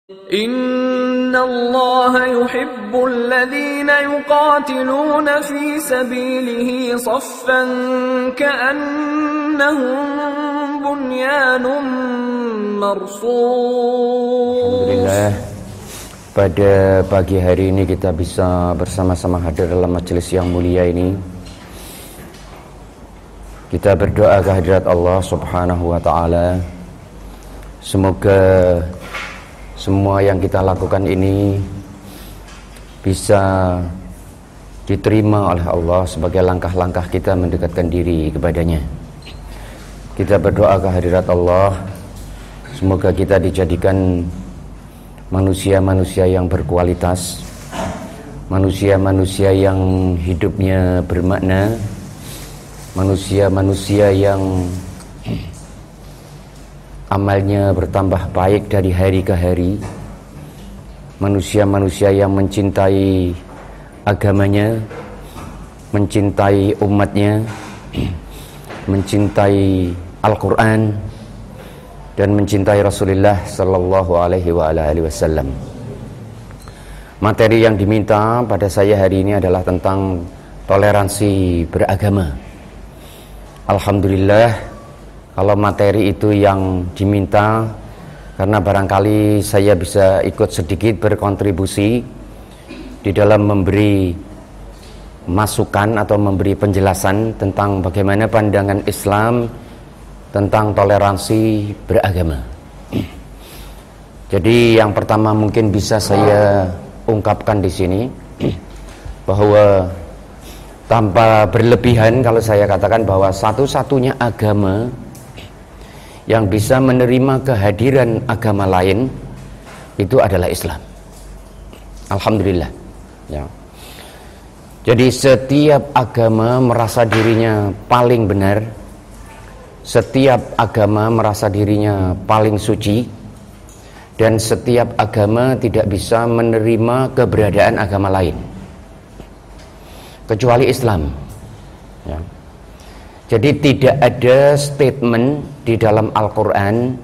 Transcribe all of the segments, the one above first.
Inna Allah yuhibbul ladhina yuqatiluna fi sabilihi saffan ka'annahum bunyanun marsus. Alhamdulillah, pada pagi hari ini kita bisa bersama-sama hadir dalam majelis yang mulia ini. Kita berdoa kehadirat Allah Subhanahu wa ta'ala, semoga semua yang kita lakukan ini bisa diterima oleh Allah sebagai langkah-langkah kita mendekatkan diri kepadanya. Kita berdoa kehadirat Allah, semoga kita dijadikan manusia-manusia yang berkualitas, manusia-manusia yang hidupnya bermakna, manusia-manusia yang amalnya bertambah baik dari hari ke hari, manusia-manusia yang mencintai agamanya, mencintai umatnya, mencintai Al-Quran, dan mencintai Rasulullah Sallallahu Alaihi Wasallam. Materi yang diminta pada saya hari ini adalah tentang toleransi beragama. Alhamdulillah, kalau materi itu yang diminta, karena barangkali saya bisa ikut sedikit berkontribusi di dalam memberi masukan atau memberi penjelasan tentang bagaimana pandangan Islam tentang toleransi beragama. Jadi yang pertama mungkin bisa saya ungkapkan di sini bahwa tanpa berlebihan kalau saya katakan bahwa satu-satunya agama yang bisa menerima kehadiran agama lain itu adalah Islam. Alhamdulillah ya. Jadi setiap agama merasa dirinya paling benar, setiap agama merasa dirinya paling suci, dan setiap agama tidak bisa menerima keberadaan agama lain kecuali Islam ya. Jadi tidak ada statement di dalam Al-Quran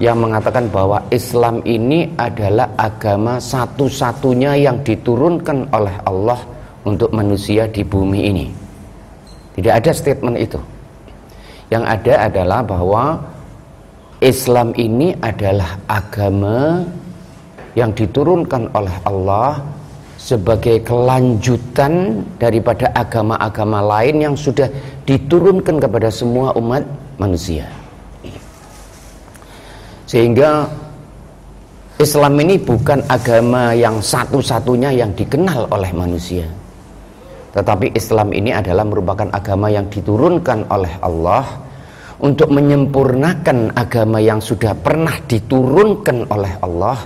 yang mengatakan bahwa Islam ini adalah agama satu-satunya yang diturunkan oleh Allah untuk manusia di bumi ini. Tidak ada statement itu. Yang ada adalah bahwa Islam ini adalah agama yang diturunkan oleh Allah sebagai kelanjutan daripada agama-agama lain yang sudah diturunkan kepada semua umat manusia. Sehingga Islam ini bukan agama yang satu-satunya yang dikenal oleh manusia, tetapi Islam ini adalah merupakan agama yang diturunkan oleh Allah untuk menyempurnakan agama yang sudah pernah diturunkan oleh Allah,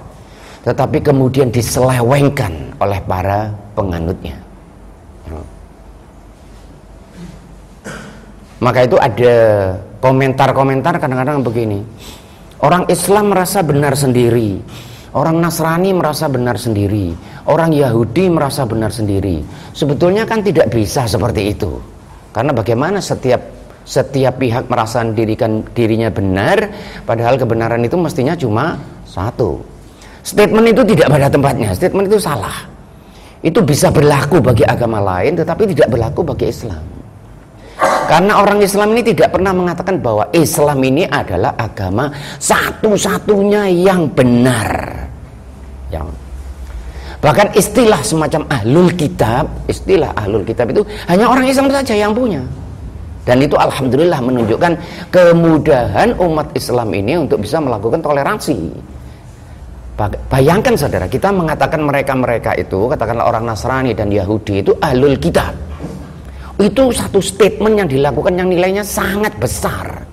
tetapi kemudian diselewengkan oleh para penganutnya. Maka itu ada komentar-komentar kadang-kadang begini, orang Islam merasa benar sendiri, orang Nasrani merasa benar sendiri, orang Yahudi merasa benar sendiri. Sebetulnya kan tidak bisa seperti itu, karena bagaimana setiap pihak merasa dirinya benar, padahal kebenaran itu mestinya cuma satu. Statement itu tidak pada tempatnya, statement itu salah. Itu bisa berlaku bagi agama lain, tetapi tidak berlaku bagi Islam. Karena orang Islam ini tidak pernah mengatakan bahwa Islam ini adalah agama satu-satunya yang benar. Bahkan istilah semacam istilah ahlul kitab itu hanya orang Islam saja yang punya. Dan itu alhamdulillah menunjukkan kemudahan umat Islam ini untuk bisa melakukan toleransi. Bayangkan saudara, kita mengatakan mereka itu, katakanlah orang Nasrani dan Yahudi itu ahlul kitab. Itu satu statement yang dilakukan yang nilainya sangat besar.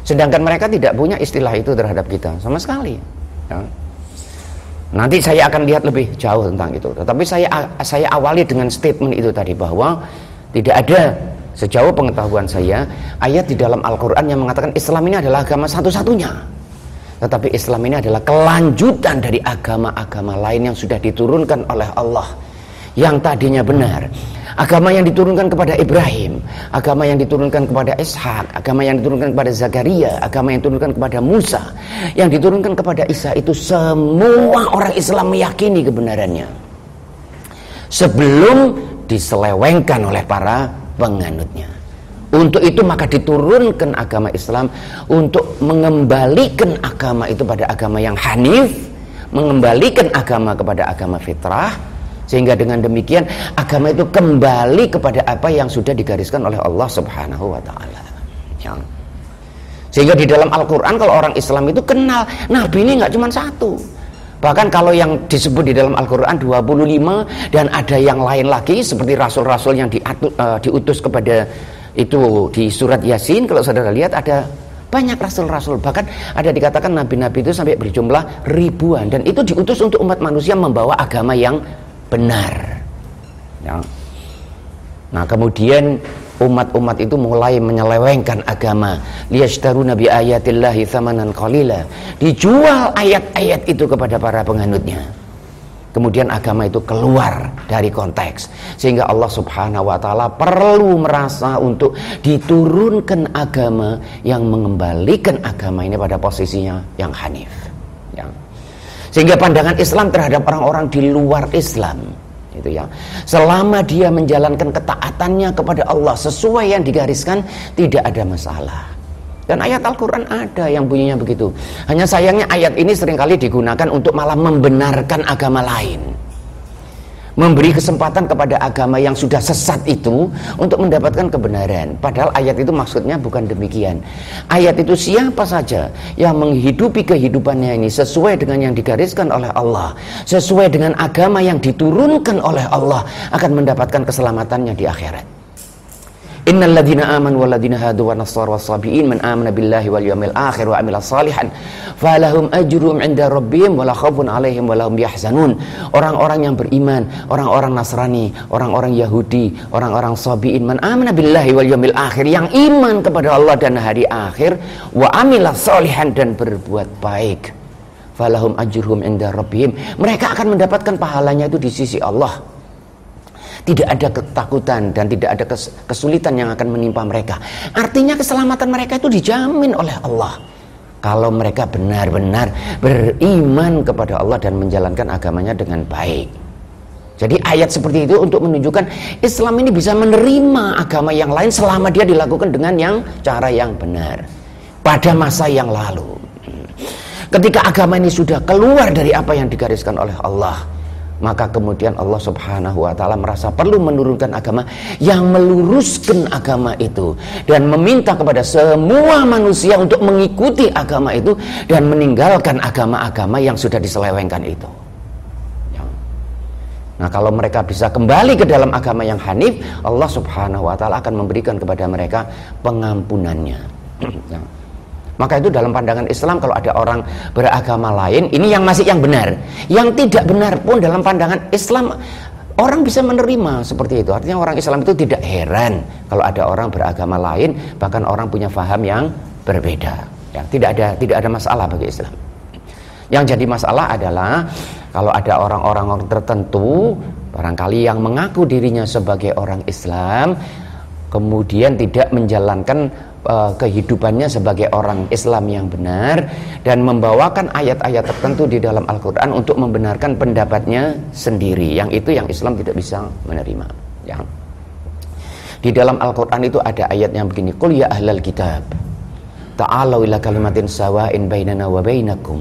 Sedangkan mereka tidak punya istilah itu terhadap kita sama sekali ya. Nanti saya akan lihat lebih jauh tentang itu. Tetapi saya awali dengan statement itu tadi, bahwa tidak ada sejauh pengetahuan saya ayat di dalam Al-Quran yang mengatakan Islam ini adalah agama satu-satunya. Tetapi Islam ini adalah kelanjutan dari agama-agama lain yang sudah diturunkan oleh Allah, yang tadinya benar. agama yang diturunkan kepada Ibrahim, agama yang diturunkan kepada Ishak, agama yang diturunkan kepada Zakaria, agama yang diturunkan kepada Musa, yang diturunkan kepada Isa, itu semua orang Islam meyakini kebenarannya sebelum diselewengkan oleh para penganutnya. Untuk itu maka diturunkan agama Islam untuk mengembalikan agama itu pada agama yang hanif, mengembalikan agama kepada agama fitrah, sehingga dengan demikian agama itu kembali kepada apa yang sudah digariskan oleh Allah Subhanahu wa taala. Ya. Sehingga di dalam Al-Qur'an kalau orang Islam itu kenal nabi ini nggak cuma satu. Bahkan kalau yang disebut di dalam Al-Qur'an 25 dan ada yang lain lagi seperti rasul-rasul yang diutus kepada itu di surat Yasin, kalau saudara lihat ada banyak rasul-rasul, bahkan ada dikatakan nabi-nabi itu sampai berjumlah ribuan, dan itu diutus untuk umat manusia membawa agama yang benar. Ya. Nah kemudian umat-umat itu mulai menyelewengkan agama, liyashtaruna bi ayatillahi tsamanan qalila, dijual ayat-ayat itu kepada para penganutnya. Kemudian agama itu keluar dari konteks, sehingga Allah Subhanahu wa taala perlu merasa untuk diturunkan agama yang mengembalikan agama ini pada posisinya yang hanif. Ya. Sehingga pandangan Islam terhadap orang-orang di luar Islam itu ya, selama dia menjalankan ketaatannya kepada Allah sesuai yang digariskan, tidak ada masalah. Dan ayat Al-Quran ada yang bunyinya begitu. Hanya sayangnya ayat ini seringkali digunakan untuk malah membenarkan agama lain, memberi kesempatan kepada agama yang sudah sesat itu untuk mendapatkan kebenaran. Padahal ayat itu maksudnya bukan demikian. Ayat itu siapa saja yang menghidupi kehidupannya ini sesuai dengan yang digariskan oleh Allah, sesuai dengan agama yang diturunkan oleh Allah, akan mendapatkan keselamatannya di akhirat. Innal ladzina amanu wal ladzina hadu wan nasara was sabiin man amana billahi wal yawmil akhir wa amila salihan falahum ajruhum 'inda rabbihim wala khaufun 'alaihim wala hum yahzanun. Orang-orang yang beriman, orang-orang Nasrani, orang-orang Yahudi, orang-orang sabiin, man amana billahi wal yawmil akhir, yang iman kepada Allah dan hari akhir, wa amila salihan, dan berbuat baik, falahum ajruhum 'inda rabbihim, mereka akan mendapatkan pahalanya itu di sisi Allah. Tidak ada ketakutan dan tidak ada kesulitan yang akan menimpa mereka. Artinya keselamatan mereka itu dijamin oleh Allah kalau mereka benar-benar beriman kepada Allah dan menjalankan agamanya dengan baik. Jadi ayat seperti itu untuk menunjukkan Islam ini bisa menerima agama yang lain selama dia dilakukan dengan cara yang benar pada masa yang lalu. Ketika agama ini sudah keluar dari apa yang digariskan oleh Allah, maka kemudian Allah Subhanahu wa taala merasa perlu menurunkan agama yang meluruskan agama itu dan meminta kepada semua manusia untuk mengikuti agama itu dan meninggalkan agama-agama yang sudah diselewengkan itu. Nah, kalau mereka bisa kembali ke dalam agama yang hanif, Allah Subhanahu wa taala akan memberikan kepada mereka pengampunannya. Maka itu dalam pandangan Islam, kalau ada orang beragama lain, ini yang masih yang benar, yang tidak benar pun dalam pandangan Islam orang bisa menerima seperti itu. Artinya orang Islam itu tidak heran kalau ada orang beragama lain, bahkan orang punya faham yang berbeda. Ya, tidak ada masalah bagi Islam. Yang jadi masalah adalah kalau ada orang-orang tertentu barangkali yang mengaku dirinya sebagai orang Islam, kemudian tidak menjalankan kehidupannya sebagai orang Islam yang benar dan membawakan ayat-ayat tertentu di dalam Al-Quran untuk membenarkan pendapatnya sendiri, yang itu yang Islam tidak bisa menerima. Ya. Di dalam Al-Quran itu ada ayat yang begini, qul ya ahlal kitab ta'alau ila kalimatin sawa'in bainana wa bainakum.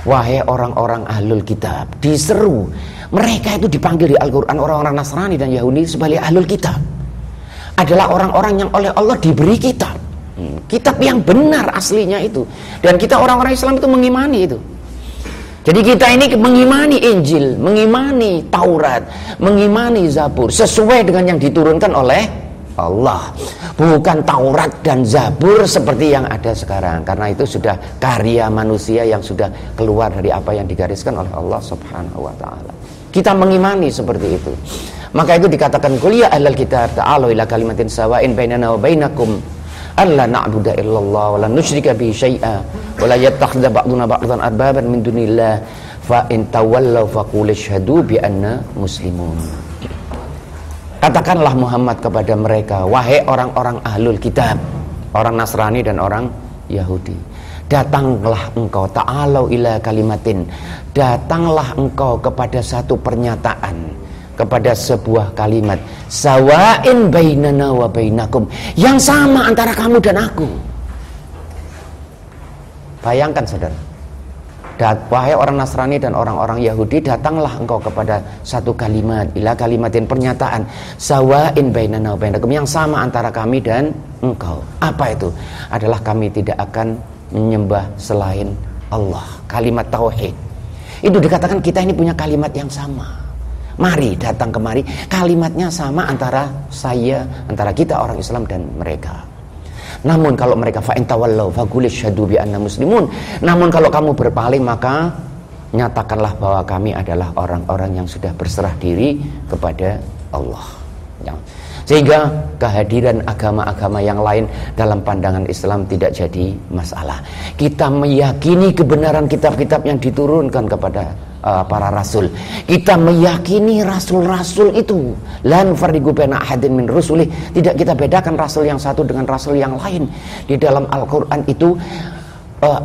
Wahai orang-orang ahlul kitab, diseru. Mereka itu dipanggil di Al-Quran, orang-orang Nasrani dan Yahudi sebagai ahlul kitab, adalah orang-orang yang oleh Allah diberi kitab, kitab yang benar aslinya itu, dan kita orang-orang Islam itu mengimani itu. Jadi kita ini mengimani Injil, mengimani Taurat, mengimani Zabur sesuai dengan yang diturunkan oleh Allah, bukan Taurat dan Zabur seperti yang ada sekarang, karena itu sudah karya manusia yang sudah keluar dari apa yang digariskan oleh Allah Subhanahu wa taala. Kita mengimani seperti itu. Maka itu dikatakan qul ya ahlal kitab ta'alu ila kalimatin sawa'in bainana wa bainakum alla na'budu illallah wa la nusyrika bihi syai'a wa la yattakhidha ba'duna ba'dan arbaban min dunillah fa in tawallaw faqul asyhadu bi anna muslimun. Katakanlah Muhammad kepada mereka, wahai orang-orang ahlul kitab, orang Nasrani dan orang Yahudi, datanglah engkau, ta'alau ila kalimatin, datanglah engkau kepada satu pernyataan, kepada sebuah kalimat, sawain bainana wa bainakum, yang sama antara kamu dan aku. Bayangkan saudara, wahai orang Nasrani dan orang-orang Yahudi, datanglah engkau kepada satu kalimat, ila kalimatin, pernyataan, sawain bainana wa bainakum, yang sama antara kami dan engkau. Apa itu? Adalah kami tidak akan menyembah selain Allah. Kalimat tauhid. Itu dikatakan kita ini punya kalimat yang sama. Mari datang kemari, kalimatnya sama antara saya, antara kita orang Islam dan mereka. Namun kalau mereka fa'in tawallau faqul asyhadu bi anna muslimun. Namun kalau kamu berpaling, maka nyatakanlah bahwa kami adalah orang-orang yang sudah berserah diri kepada Allah. Ya. Sehingga kehadiran agama-agama yang lain dalam pandangan Islam tidak jadi masalah. Kita meyakini kebenaran kitab-kitab yang diturunkan kepada para rasul. Kita meyakini rasul-rasul itu la nufarriqu baina ahadin min rusulih, tidak kita bedakan rasul yang satu dengan rasul yang lain. Di dalam Al-Qur'an itu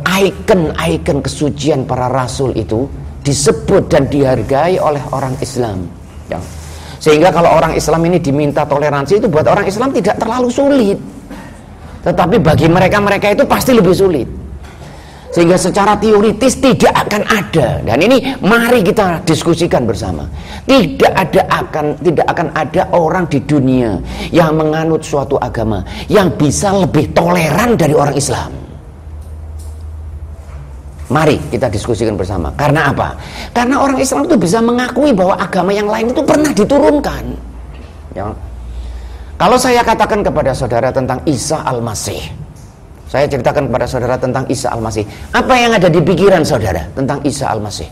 ikon-ikon kesucian para rasul itu disebut dan dihargai oleh orang Islam, ya. Sehingga kalau orang Islam ini diminta toleransi, itu buat orang Islam tidak terlalu sulit. Tetapi bagi mereka itu pasti lebih sulit. Sehingga secara teoritis tidak akan ada. Dan ini mari kita diskusikan bersama. Tidak akan ada orang di dunia yang menganut suatu agama yang bisa lebih toleran dari orang Islam. Mari kita diskusikan bersama. Karena apa? Karena orang Islam itu bisa mengakui bahwa agama yang lain itu pernah diturunkan. Ya. Kalau saya katakan kepada saudara tentang Isa Al-Masih, saya ceritakan kepada saudara tentang Isa Al-Masih, apa yang ada di pikiran saudara tentang Isa Al-Masih?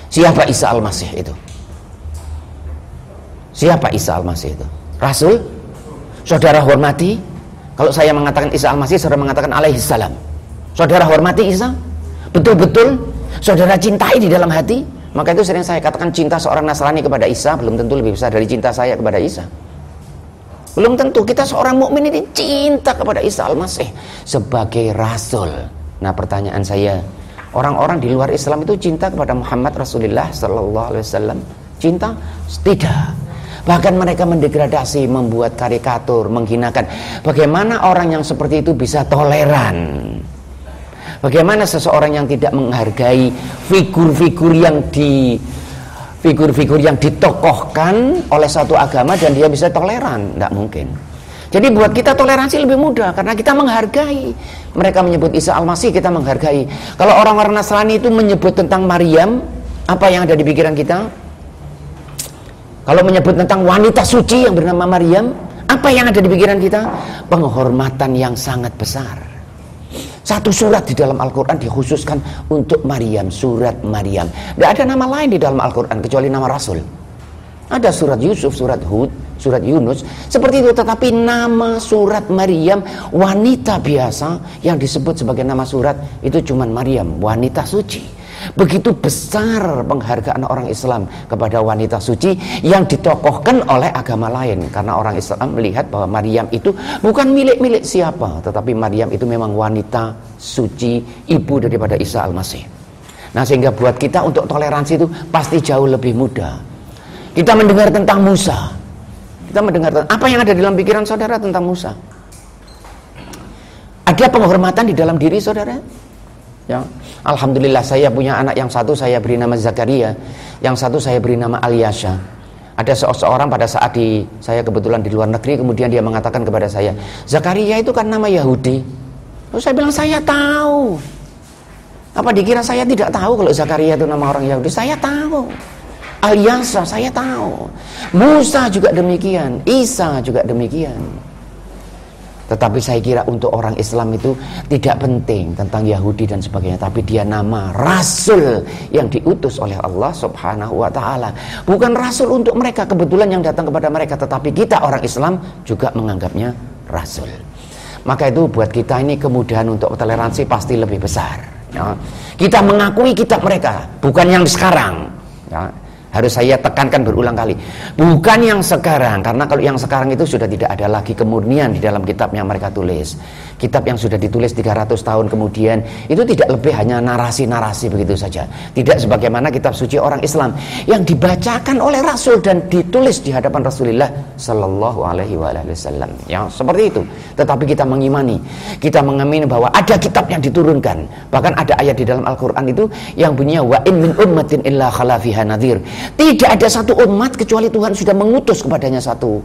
Siapa Isa Al-Masih itu? Siapa Isa Al-Masih itu? Rasul? Saudara hormati? Kalau saya mengatakan Isa Al-Masih, saudara mengatakan alaihissalam. Saudara hormati Isa? Betul-betul saudara cintai di dalam hati? Maka itu sering saya katakan, cinta seorang Nasrani kepada Isa belum tentu lebih besar dari cinta saya kepada Isa. Belum tentu. Kita seorang mukmin ini cinta kepada Isa Al-Masih sebagai rasul. Nah, pertanyaan saya, orang-orang di luar Islam itu cinta kepada Muhammad Rasulullah sallallahu alaihi wasallam? Cinta? Tidak. Bahkan mereka mendegradasi, membuat karikatur, menghinakan. Bagaimana orang yang seperti itu bisa toleran? Bagaimana seseorang yang tidak menghargai figur-figur yang ditokohkan oleh satu agama dan dia bisa toleran? Tidak mungkin. Jadi buat kita toleransi lebih mudah karena kita menghargai. Mereka menyebut Isa Al-Masih, kita menghargai. Kalau orang-orang Nasrani itu menyebut tentang Maryam, apa yang ada di pikiran kita? Kalau menyebut tentang wanita suci yang bernama Maryam, apa yang ada di pikiran kita? Penghormatan yang sangat besar. Satu surat di dalam Al-Quran dikhususkan untuk Maryam, surat Maryam. Tidak ada nama lain di dalam Al-Quran kecuali nama Rasul. Ada surat Yusuf, surat Hud, surat Yunus, seperti itu. Tetapi nama surat Maryam, wanita biasa yang disebut sebagai nama surat, itu cuma Maryam, wanita suci. Begitu besar penghargaan orang Islam kepada wanita suci yang ditokohkan oleh agama lain. Karena orang Islam melihat bahwa Maryam itu bukan milik-milik siapa, tetapi Maryam itu memang wanita suci, ibu daripada Isa Al-Masih. Nah, sehingga buat kita untuk toleransi itu pasti jauh lebih mudah. Kita mendengar tentang Musa, kita mendengar tentang, apa yang ada dalam pikiran saudara tentang Musa? Ada penghormatan di dalam diri saudara? Ya, alhamdulillah saya punya anak, yang satu saya beri nama Zakaria, yang satu saya beri nama Alyasha. Ada seorang pada saat saya kebetulan di luar negeri, kemudian dia mengatakan kepada saya, Zakaria itu kan nama Yahudi. Lalu saya bilang, saya tahu. Apa dikira saya tidak tahu kalau Zakaria itu nama orang Yahudi? Saya tahu. Alyasha saya tahu. Musa juga demikian, Isa juga demikian. Tetapi saya kira untuk orang Islam itu tidak penting tentang Yahudi dan sebagainya. Tapi dia nama Rasul yang diutus oleh Allah subhanahu wa ta'ala. Bukan Rasul untuk mereka kebetulan yang datang kepada mereka. Tetapi kita orang Islam juga menganggapnya Rasul. Maka itu buat kita ini kemudahan untuk toleransi pasti lebih besar. Ya. Kita mengakui kitab mereka, bukan yang sekarang. Ya. Harus saya tekankan berulang kali. Bukan yang sekarang, karena kalau yang sekarang itu sudah tidak ada lagi kemurnian di dalam kitab yang mereka tulis. Kitab yang sudah ditulis 300 tahun kemudian, itu tidak lebih hanya narasi-narasi begitu saja. Tidak sebagaimana kitab suci orang Islam yang dibacakan oleh Rasul dan ditulis di hadapan Rasulullah Sallallahu Alaihi Wasallam. Ya, seperti itu. Tetapi kita mengimani bahwa ada kitab yang diturunkan. Bahkan ada ayat di dalam Al-Quran itu yang bunyinya wa in min ummatin illa khala fiha nadhir. Tidak ada satu umat kecuali Tuhan sudah mengutus kepadanya satu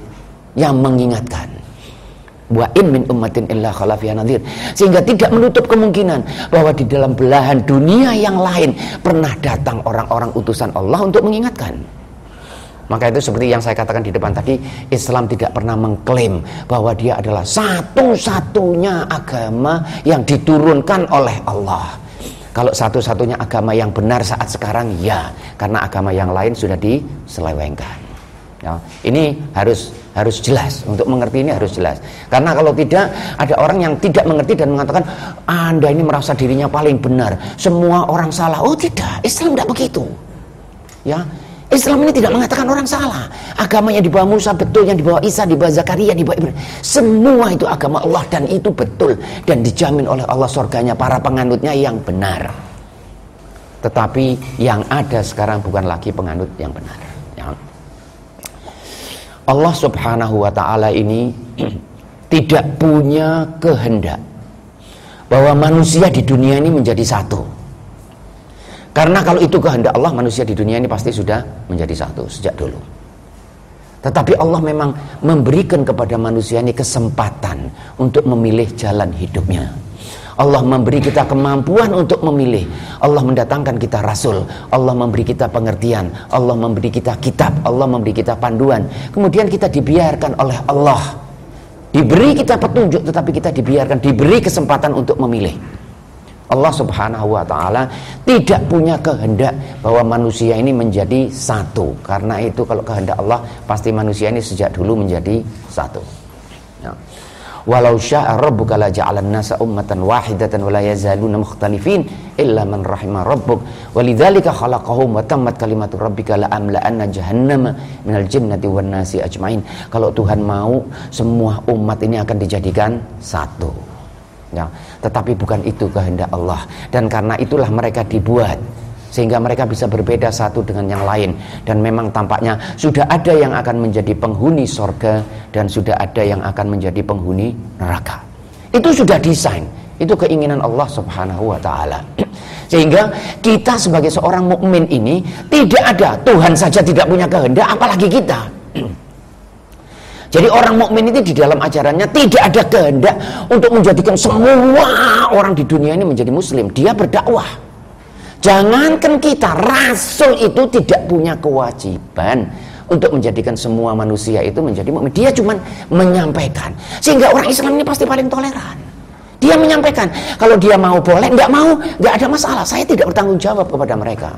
yang mengingatkan. Wa in min ummatin illa khala fiha nadhir. Sehingga tidak menutup kemungkinan bahwa di dalam belahan dunia yang lain pernah datang orang-orang utusan Allah untuk mengingatkan. Maka itu seperti yang saya katakan di depan tadi, Islam tidak pernah mengklaim bahwa dia adalah satu-satunya agama yang diturunkan oleh Allah. Kalau satu-satunya agama yang benar saat sekarang, ya, karena agama yang lain sudah diselewengkan. Ya, ini harus jelas, untuk mengerti ini harus jelas. Karena kalau tidak, ada orang yang tidak mengerti dan mengatakan Anda ini merasa dirinya paling benar, semua orang salah. Oh tidak, Islam tidak begitu. Ya, Islam ini tidak mengatakan orang salah. Agamanya di bawah Musa betul, yang di bawah Isa, di bawah Zakaria, di bawah Ibrahim. Semua itu agama Allah dan itu betul dan dijamin oleh Allah surganya para penganutnya yang benar. Tetapi yang ada sekarang bukan lagi penganut yang benar. Ya. Allah Subhanahu wa Ta'ala ini tidak punya kehendak bahwa manusia di dunia ini menjadi satu. Karena kalau itu kehendak Allah, manusia di dunia ini pasti sudah menjadi satu sejak dulu. Tetapi Allah memang memberikan kepada manusia ini kesempatan untuk memilih jalan hidupnya. Allah memberi kita kemampuan untuk memilih. Allah mendatangkan kita Rasul. Allah memberi kita pengertian. Allah memberi kita kitab. Allah memberi kita panduan. Kemudian kita dibiarkan oleh Allah. Diberi kita petunjuk, tetapi kita dibiarkan, diberi kesempatan untuk memilih. Allah Subhanahu wa Ta'ala tidak punya kehendak bahwa manusia ini menjadi satu. Karena itu kalau kehendak Allah, pasti manusia ini sejak dulu menjadi satu. Ya. Walau syaa rabbuka la ja'alan nasa ummatan wahidatan wa la yazaluna mukhtalifin illa man rahima rabbuk walidzalika khalaqahum wa tammat kalimatu rabbika la amla'anna jahannama minal jinnati wan nasi ajmain. Kalau Tuhan mau, semua umat ini akan dijadikan satu. Ya, tetapi bukan itu kehendak Allah, dan karena itulah mereka dibuat sehingga mereka bisa berbeda satu dengan yang lain. Dan memang tampaknya sudah ada yang akan menjadi penghuni sorga dan sudah ada yang akan menjadi penghuni neraka. Itu sudah desain, itu keinginan Allah Subhanahu wa Ta'ala. Sehingga kita sebagai seorang mukmin ini tidak ada, Tuhan saja tidak punya kehendak, apalagi kita. Jadi orang mukmin itu di dalam ajarannya tidak ada kehendak untuk menjadikan semua orang di dunia ini menjadi muslim. Dia berdakwah. Jangankan kita, Rasul itu tidak punya kewajiban untuk menjadikan semua manusia itu menjadi mukmin. Dia cuma menyampaikan. Sehingga orang Islam ini pasti paling toleran. Dia menyampaikan, kalau dia mau boleh, enggak mau, enggak ada masalah. Saya tidak bertanggung jawab kepada mereka.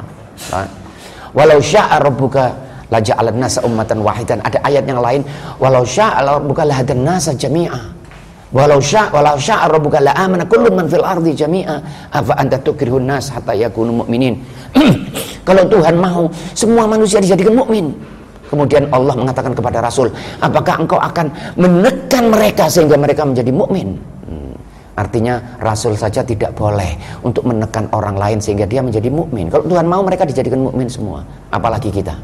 Walau syaa rabbuka la ja'alan nasa ummatan wahidan. Ada ayat yang lain, walau syaa rabbuka la hadan nasa jami'a. Walau syaa rabbuka la amana kullu man fil ardi jami'a. Afa anta tukrihun nas hatta yakunu mu'minin. Kalau Tuhan mau, semua manusia dijadikan mukmin. Kemudian Allah mengatakan kepada Rasul, apakah engkau akan menekan mereka sehingga mereka menjadi mukmin? Artinya Rasul saja tidak boleh untuk menekan orang lain sehingga dia menjadi mukmin. Kalau Tuhan mau, mereka dijadikan mukmin semua, apalagi kita.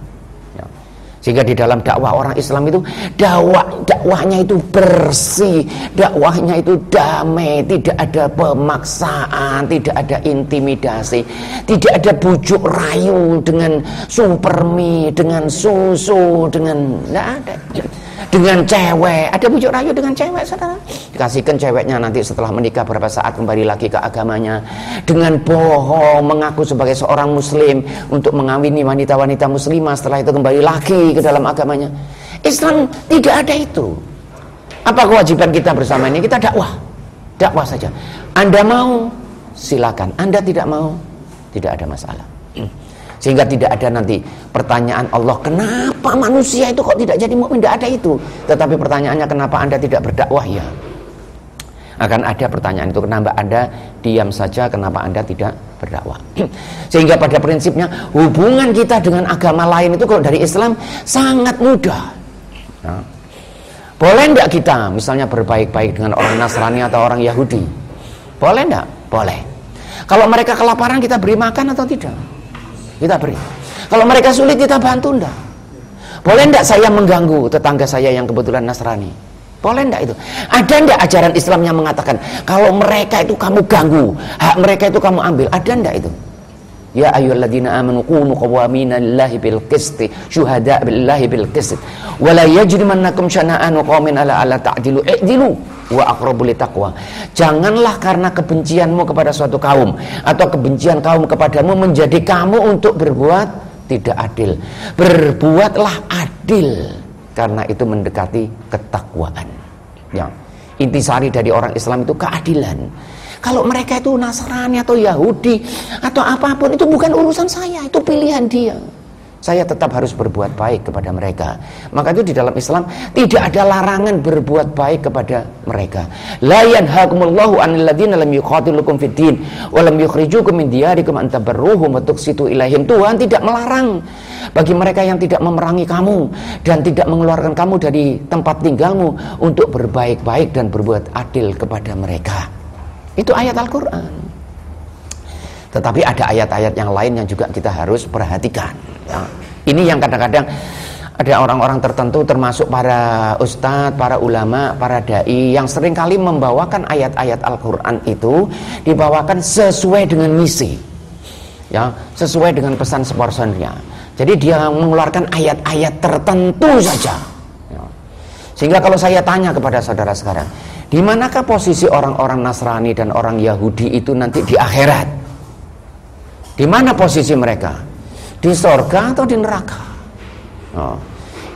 Sehingga di dalam dakwah orang Islam itu dakwahnya itu bersih, dakwahnya itu damai, tidak ada pemaksaan, tidak ada intimidasi, tidak ada bujuk rayu dengan supermi, dengan susu, dengan tidak ada. Dengan cewek, ada bujuk rayu dengan cewek, saudara. Dikasihkan ceweknya nanti setelah menikah berapa saat kembali lagi ke agamanya. Dengan bohong, mengaku sebagai seorang muslim untuk mengawini wanita-wanita muslimah, setelah itu kembali lagi ke dalam agamanya. Islam tidak ada itu. Apa kewajiban kita bersama ini? Kita dakwah. Dakwah saja. Anda mau, silakan. Anda tidak mau, tidak ada masalah. Sehingga tidak ada nanti pertanyaan Allah, kenapa manusia itu kok tidak jadi mukmin? Tidak ada itu. Tetapi pertanyaannya, kenapa Anda tidak berdakwah? Ya, akan ada pertanyaan itu. Kenapa Anda diam saja? Kenapa Anda tidak berdakwah. Sehingga pada prinsipnya hubungan kita dengan agama lain itu kalau dari Islam sangat mudah. Nah, boleh enggak kita misalnya berbaik-baik dengan orang Nasrani atau orang Yahudi? Boleh enggak? Boleh. Kalau mereka kelaparan kita beri makan atau tidak? Kita beri. Kalau mereka sulit kita bantu enggak? Boleh enggak saya mengganggu tetangga saya yang kebetulan Nasrani? Boleh enggak itu? Ada enggak ajaran Islam yang mengatakan kalau mereka itu kamu ganggu, hak mereka itu kamu ambil? Ada enggak itu? Ya ayyuhalladzina amanu kunu qawwamina lillahi bil qisti syuhada billahi bil qisti wa la yajrimannakum syana'anu qaumin ala ta'dilu i'dilu wa aqrabu litaqwa. Janganlah karena kebencianmu kepada suatu kaum atau kebencian kaum kepadamu menjadi kamu untuk berbuat tidak adil. Berbuatlah adil, karena itu mendekati ketakwaan. Ya, intisari dari orang Islam itu keadilan. Kalau mereka itu Nasrani atau Yahudi atau apapun, itu bukan urusan saya, itu pilihan dia. Saya tetap harus berbuat baik kepada mereka. Maka itu di dalam Islam tidak ada larangan berbuat baik kepada mereka. La yanhaakumullahu 'anil ladzina lam yuqatilukum fid din wa lam yukhrijukum min diyarikum an tabarruhum wa tuqsitu ilaihim. Tuhan tidak melarang bagi mereka yang tidak memerangi kamu dan tidak mengeluarkan kamu dari tempat tinggalmu untuk berbaik-baik dan berbuat adil kepada mereka. Itu ayat Al-Quran. Tetapi ada ayat-ayat yang lain yang juga kita harus perhatikan. Ya. Ini yang kadang-kadang ada orang-orang tertentu termasuk para ustadz, para ulama, para da'i yang seringkali membawakan ayat-ayat Al-Quran itu dibawakan sesuai dengan misi, ya, sesuai dengan pesan sponsornya. Jadi dia mengeluarkan ayat-ayat tertentu saja. Ya. Sehingga kalau saya tanya kepada saudara sekarang, di manakah posisi orang-orang Nasrani dan orang Yahudi itu nanti di akhirat? Di mana posisi mereka? Di sorga atau di neraka? Oh.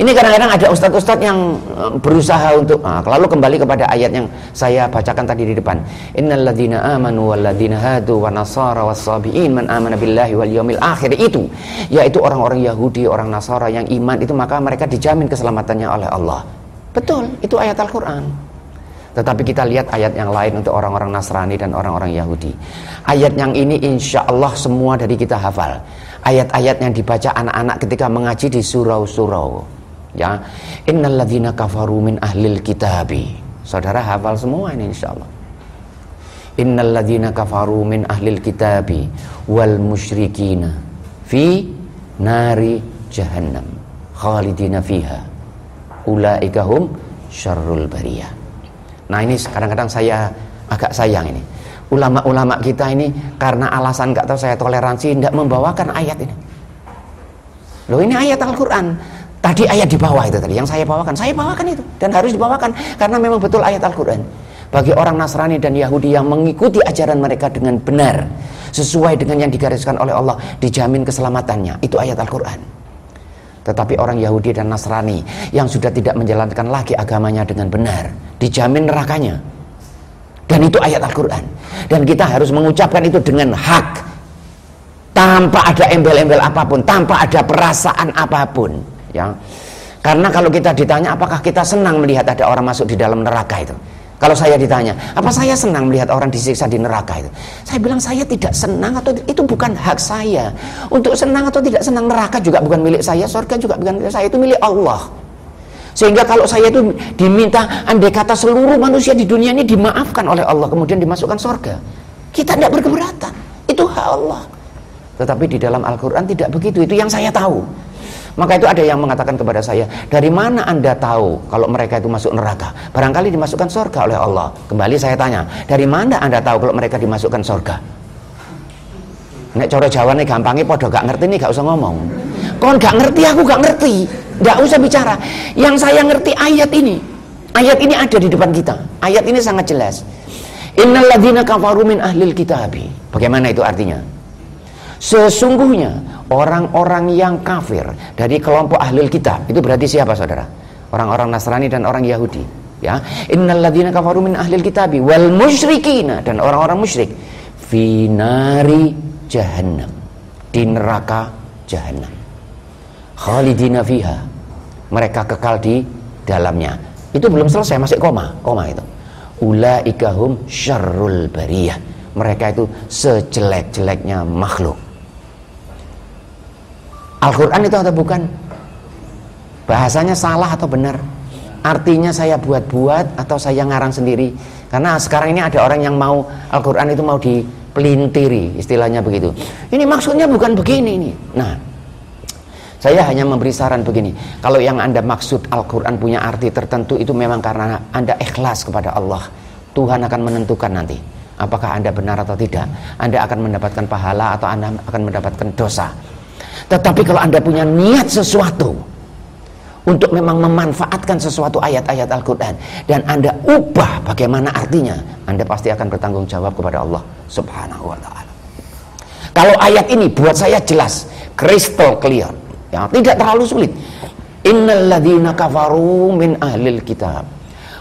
Ini kadang-kadang ada ustadz-ustadz yang berusaha untuk lalu kembali kepada ayat yang saya bacakan tadi di depan. Innal ladzina amanu wal ladzina hadu wan nasara was-sabiin man amana billahi wal yaumil akhir, itu yaitu orang-orang Yahudi, orang Nasara yang iman itu, maka mereka dijamin keselamatannya oleh Allah. Betul, itu ayat Al-Quran. Tetapi kita lihat ayat yang lain untuk orang-orang Nasrani dan orang-orang Yahudi. Ayat yang ini insya Allah semua dari kita hafal. Ayat-ayat yang dibaca anak-anak ketika mengaji di surau-surau. Ya, innal ladzina kafaru min ahlil kitabi. Saudara hafal semua ini insya Allah. Innal ladzina kafaru min ahlil kitabi wal musyrikina fi nari jahannam khalidina fiha ulaika hum syarrul bariyah. Nah, ini kadang-kadang saya agak sayang ini. Ulama-ulama kita ini karena alasan nggak tahu saya toleransi tidak membawakan ayat ini. Loh, ini ayat Al-Quran. Tadi ayat di bawah itu tadi yang saya bawakan itu dan harus dibawakan karena memang betul ayat Al-Quran. Bagi orang Nasrani dan Yahudi yang mengikuti ajaran mereka dengan benar sesuai dengan yang digariskan oleh Allah, dijamin keselamatannya. Itu ayat Al-Quran. Tetapi orang Yahudi dan Nasrani yang sudah tidak menjalankan lagi agamanya dengan benar, dijamin nerakanya. Dan itu ayat Al-Quran. Dan kita harus mengucapkan itu dengan hak, tanpa ada embel-embel apapun, tanpa ada perasaan apapun, ya. Karena kalau kita ditanya apakah kita senang melihat ada orang masuk di dalam neraka itu, kalau saya ditanya apa saya senang melihat orang disiksa di neraka itu, saya bilang saya tidak senang, atau itu bukan hak saya. Untuk senang atau tidak senang, neraka juga bukan milik saya, surga juga bukan milik saya, itu milik Allah. Sehingga kalau saya itu diminta, andai kata seluruh manusia di dunia ini dimaafkan oleh Allah kemudian dimasukkan surga, kita tidak berkeberatan, itu hak Allah. Tetapi di dalam Al-Quran tidak begitu, itu yang saya tahu. Maka itu ada yang mengatakan kepada saya, dari mana Anda tahu kalau mereka itu masuk neraka? Barangkali dimasukkan surga oleh Allah. Kembali saya tanya, dari mana Anda tahu kalau mereka dimasukkan surga? Nek cara Jawane gampangnya podo gak ngerti nih, gak usah ngomong. Kon gak ngerti, aku gak ngerti, gak usah bicara. Yang saya ngerti ayat ini. Ayat ini ada di depan kita. Ayat ini sangat jelas. Innal ladzina kafaru min ahlil kitabi. Bagaimana itu artinya? Sesungguhnya orang-orang yang kafir dari kelompok ahlul kitab, itu berarti siapa saudara? Orang-orang Nasrani dan orang Yahudi, ya. Innal ladzina kafaru min ahlil kitabi wal musyrikina, dan orang-orang musyrik fi nari jahannam, di neraka jahannam, khalidina fiha, mereka kekal di dalamnya. Itu belum selesai, masih koma itu. Ulaika hum syarrul bariyah, mereka itu sejelek-jeleknya makhluk. Al-Quran itu atau bukan? Bahasanya salah atau benar? Artinya saya buat-buat atau saya ngarang sendiri? Karena sekarang ini ada orang yang mau Al-Quran itu mau dipelintiri, istilahnya begitu. Ini maksudnya bukan begini ini. Nah, saya hanya memberi saran begini. Kalau yang Anda maksud Al-Quran punya arti tertentu, itu memang karena Anda ikhlas kepada Allah. Tuhan akan menentukan nanti apakah Anda benar atau tidak. Anda akan mendapatkan pahala atau Anda akan mendapatkan dosa. Tetapi kalau Anda punya niat sesuatu untuk memang memanfaatkan sesuatu ayat-ayat Al-Quran dan Anda ubah bagaimana artinya, Anda pasti akan bertanggung jawab kepada Allah Subhanahu wa ta'ala. Kalau ayat ini buat saya jelas, crystal clear, ya, tidak terlalu sulit. Innal ladzina kafaru min ahlil kitab.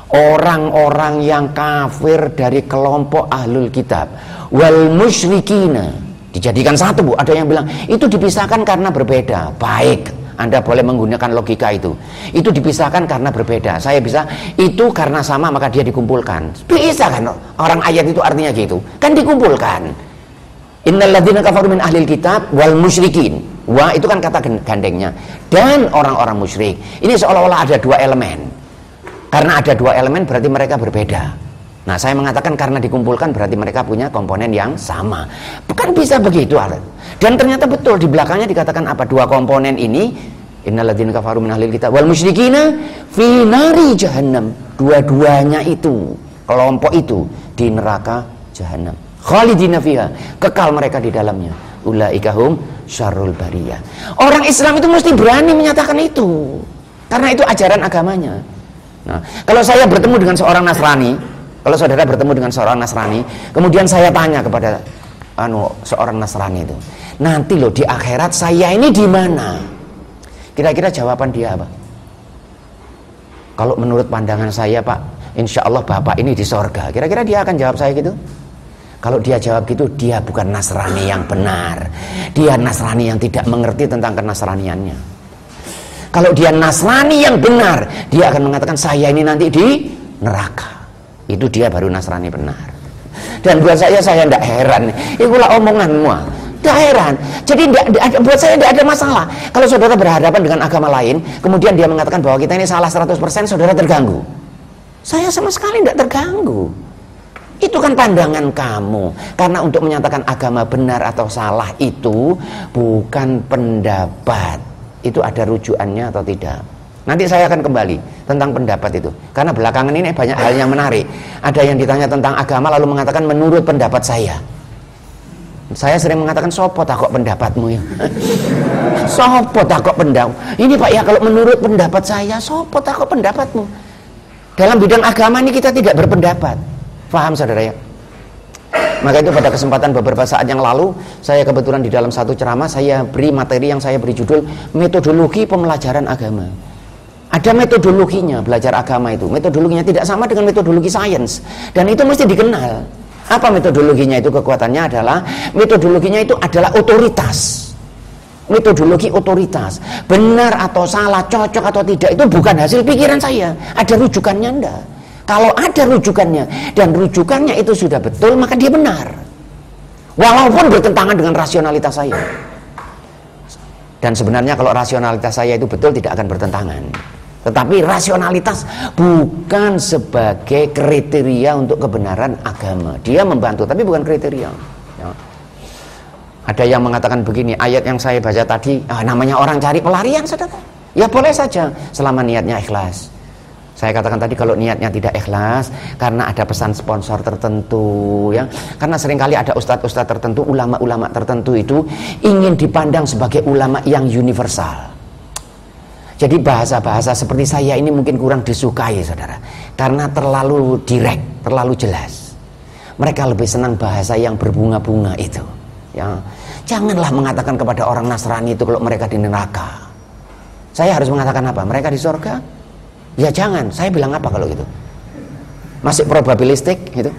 Orang-orang yang kafir dari kelompok ahlul kitab wal musyrikina, dijadikan satu, Bu. Ada yang bilang itu dipisahkan karena berbeda. Baik, Anda boleh menggunakan logika itu. Itu dipisahkan karena berbeda. Saya bisa, itu karena sama maka dia dikumpulkan. Bisa kan? Orang ayat itu artinya gitu. Kan dikumpulkan. Innal ladzina kafaru min ahlil kitab wal musyrikin. Wa itu kan kata gandengnya. Dan orang-orang musyrik. Ini seolah-olah ada dua elemen. Karena ada dua elemen berarti mereka berbeda. Nah, saya mengatakan karena dikumpulkan berarti mereka punya komponen yang sama. Bukan bisa begitu, Alan. Dan ternyata betul di belakangnya dikatakan apa? Dua komponen ini, innalladzina kafaru min ahlil kitab wal musyrikina fi nari jahannam. Dua-duanya itu, kelompok itu di neraka jahannam. Khalidina fiha, kekal mereka di dalamnya. Ulaika hum syarrul bariyah. Orang Islam itu mesti berani menyatakan itu. Karena itu ajaran agamanya. Nah, kalau saya bertemu dengan seorang Nasrani, kalau saudara bertemu dengan seorang Nasrani, kemudian saya tanya kepada seorang Nasrani itu, nanti loh di akhirat saya ini di mana? Kira-kira jawaban dia apa? Kalau menurut pandangan saya, Pak, insya Allah Bapak ini di sorga. Kira-kira dia akan jawab saya gitu? Kalau dia jawab gitu, dia bukan Nasrani yang benar. Dia Nasrani yang tidak mengerti tentang kenasraniannya. Kalau dia Nasrani yang benar, dia akan mengatakan saya ini nanti di neraka. Itu dia baru Nasrani benar. Dan buat saya tidak heran. Itulah omonganmu. Tidak heran. Jadi buat saya tidak ada masalah. Kalau saudara berhadapan dengan agama lain, kemudian dia mengatakan bahwa kita ini salah 100%, saudara terganggu. Saya sama sekali tidak terganggu. Itu kan pandangan kamu. Karena untuk menyatakan agama benar atau salah itu bukan pendapat. Itu ada rujukannya atau tidak. Nanti saya akan kembali tentang pendapat itu. Karena belakangan ini banyak hal yang menarik. Ada yang ditanya tentang agama lalu mengatakan menurut pendapat saya. Saya sering mengatakan sopo tak kok pendapatmu ya. Sopo tak kok pendapat. Ini Pak ya, kalau menurut pendapat saya, sopo tak kok pendapatmu. Dalam bidang agama ini kita tidak berpendapat. Faham saudara ya? Maka itu pada kesempatan beberapa saat yang lalu, saya kebetulan di dalam satu ceramah saya beri materi yang saya beri judul metodologi pembelajaran agama. Ada metodologinya belajar agama itu. Metodologinya tidak sama dengan metodologi sains. Dan itu mesti dikenal. Apa metodologinya itu? Kekuatannya adalah metodologinya itu adalah otoritas. Metodologi otoritas. Benar atau salah, cocok atau tidak itu bukan hasil pikiran saya. Ada rujukannya enggak. Kalau ada rujukannya dan rujukannya itu sudah betul, maka dia benar. Walaupun bertentangan dengan rasionalitas saya. Dan sebenarnya kalau rasionalitas saya itu betul tidak akan bertentangan. Tetapi rasionalitas bukan sebagai kriteria untuk kebenaran agama. Dia membantu tapi bukan kriteria. Ya. Ada yang mengatakan begini, ayat yang saya baca tadi, namanya orang cari pelarian, saudara. Ya boleh saja selama niatnya ikhlas. Saya katakan tadi kalau niatnya tidak ikhlas karena ada pesan sponsor tertentu ya. Karena seringkali ada ustadz-ustadz tertentu, ulama-ulama tertentu itu ingin dipandang sebagai ulama yang universal. Jadi bahasa-bahasa seperti saya ini mungkin kurang disukai saudara. Karena terlalu direct, terlalu jelas. Mereka lebih senang bahasa yang berbunga-bunga itu ya. Janganlah mengatakan kepada orang Nasrani itu kalau mereka di neraka. Saya harus mengatakan apa? Mereka di surga? Ya jangan, saya bilang apa kalau gitu? Masih probabilistik gitu.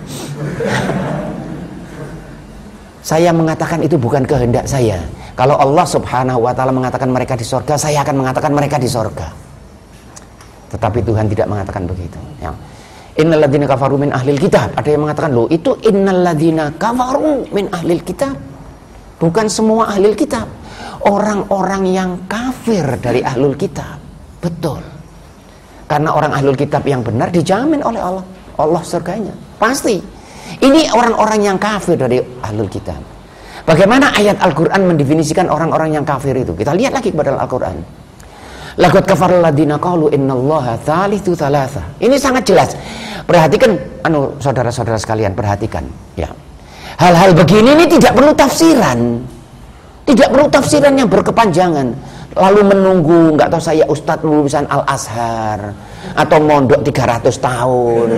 Saya mengatakan itu bukan kehendak saya. Kalau Allah Subhanahu wa ta'ala mengatakan mereka di surga, saya akan mengatakan mereka di surga. Tetapi Tuhan tidak mengatakan begitu ya. Innalladzina kafaru min ahlil kitab. Ada yang mengatakan, loh itu innalladzina kafaru min ahlil kitab. Bukan semua ahlil kitab. Orang-orang yang kafir dari ahlul kitab. Betul. Karena orang ahlul kitab yang benar dijamin oleh Allah. Allah surganya. Pasti. Ini orang-orang yang kafir dari ahlul kitab. Bagaimana ayat Al-Quran mendefinisikan orang-orang yang kafir itu? Kita lihat lagi kepada Al-Quran. Laqad kafaral ladzina qalu innallaha tsalitsu tsalatsa. Ini sangat jelas. Perhatikan, saudara-saudara sekalian, perhatikan, ya. Hal-hal begini ini tidak perlu tafsiran. Tidak perlu tafsiran yang berkepanjangan. Lalu menunggu, nggak tahu saya ustadz lulusan Al-Azhar atau mondok 300 tahun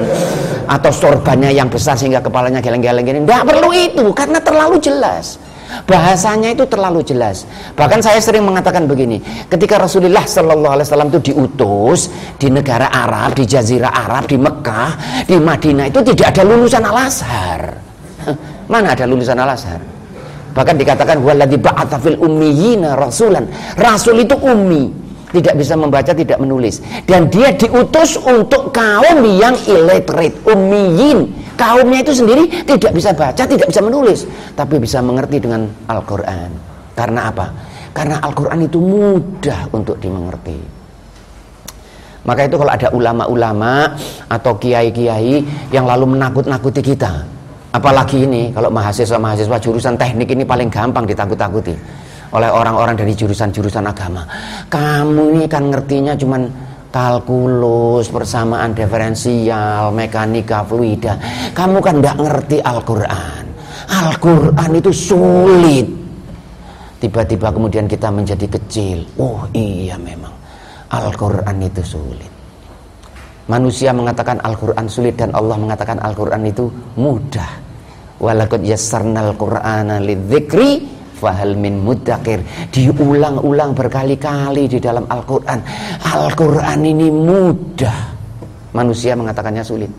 atau sorbannya yang besar sehingga kepalanya geleng-geleng gini. Nggak perlu itu, karena terlalu jelas. Bahasanya itu terlalu jelas. Bahkan saya sering mengatakan begini, ketika Rasulullah Shallallahu Alaihi Wasallam itu diutus di negara Arab, di Jazirah Arab, di Mekah, di Madinah, itu tidak ada lulusan Al-Azhar. Mana ada lulusan Al-Azhar? Bahkan dikatakan waladzi ba'atsa fil ummiyina rasulan. Rasul itu ummi, tidak bisa membaca, tidak menulis, dan dia diutus untuk kaum yang illiterate, ummiyin. Kaumnya itu sendiri tidak bisa baca, tidak bisa menulis, tapi bisa mengerti dengan Al-Quran. Karena apa? Karena Al-Quran itu mudah untuk dimengerti. Maka itu kalau ada ulama-ulama atau kiai-kiai yang lalu menakut-nakuti kita, apalagi ini kalau mahasiswa-mahasiswa jurusan teknik ini paling gampang ditakut-takuti oleh orang-orang dari jurusan-jurusan agama. Kamu ini kan ngertinya cuman kalkulus, persamaan diferensial, mekanika fluida. Kamu kan tidak ngerti Al-Quran. Al-Quran itu sulit. Tiba-tiba kemudian kita menjadi kecil. Oh iya, memang Al-Quran itu sulit. Manusia mengatakan Al-Quran sulit dan Allah mengatakan Al-Quran itu mudah. Walaqad yassarnal Qur'ana lidzikri fahal min muddakir. Diulang-ulang berkali-kali di dalam Al-Quran. Al-Quran ini mudah. Manusia mengatakannya sulit.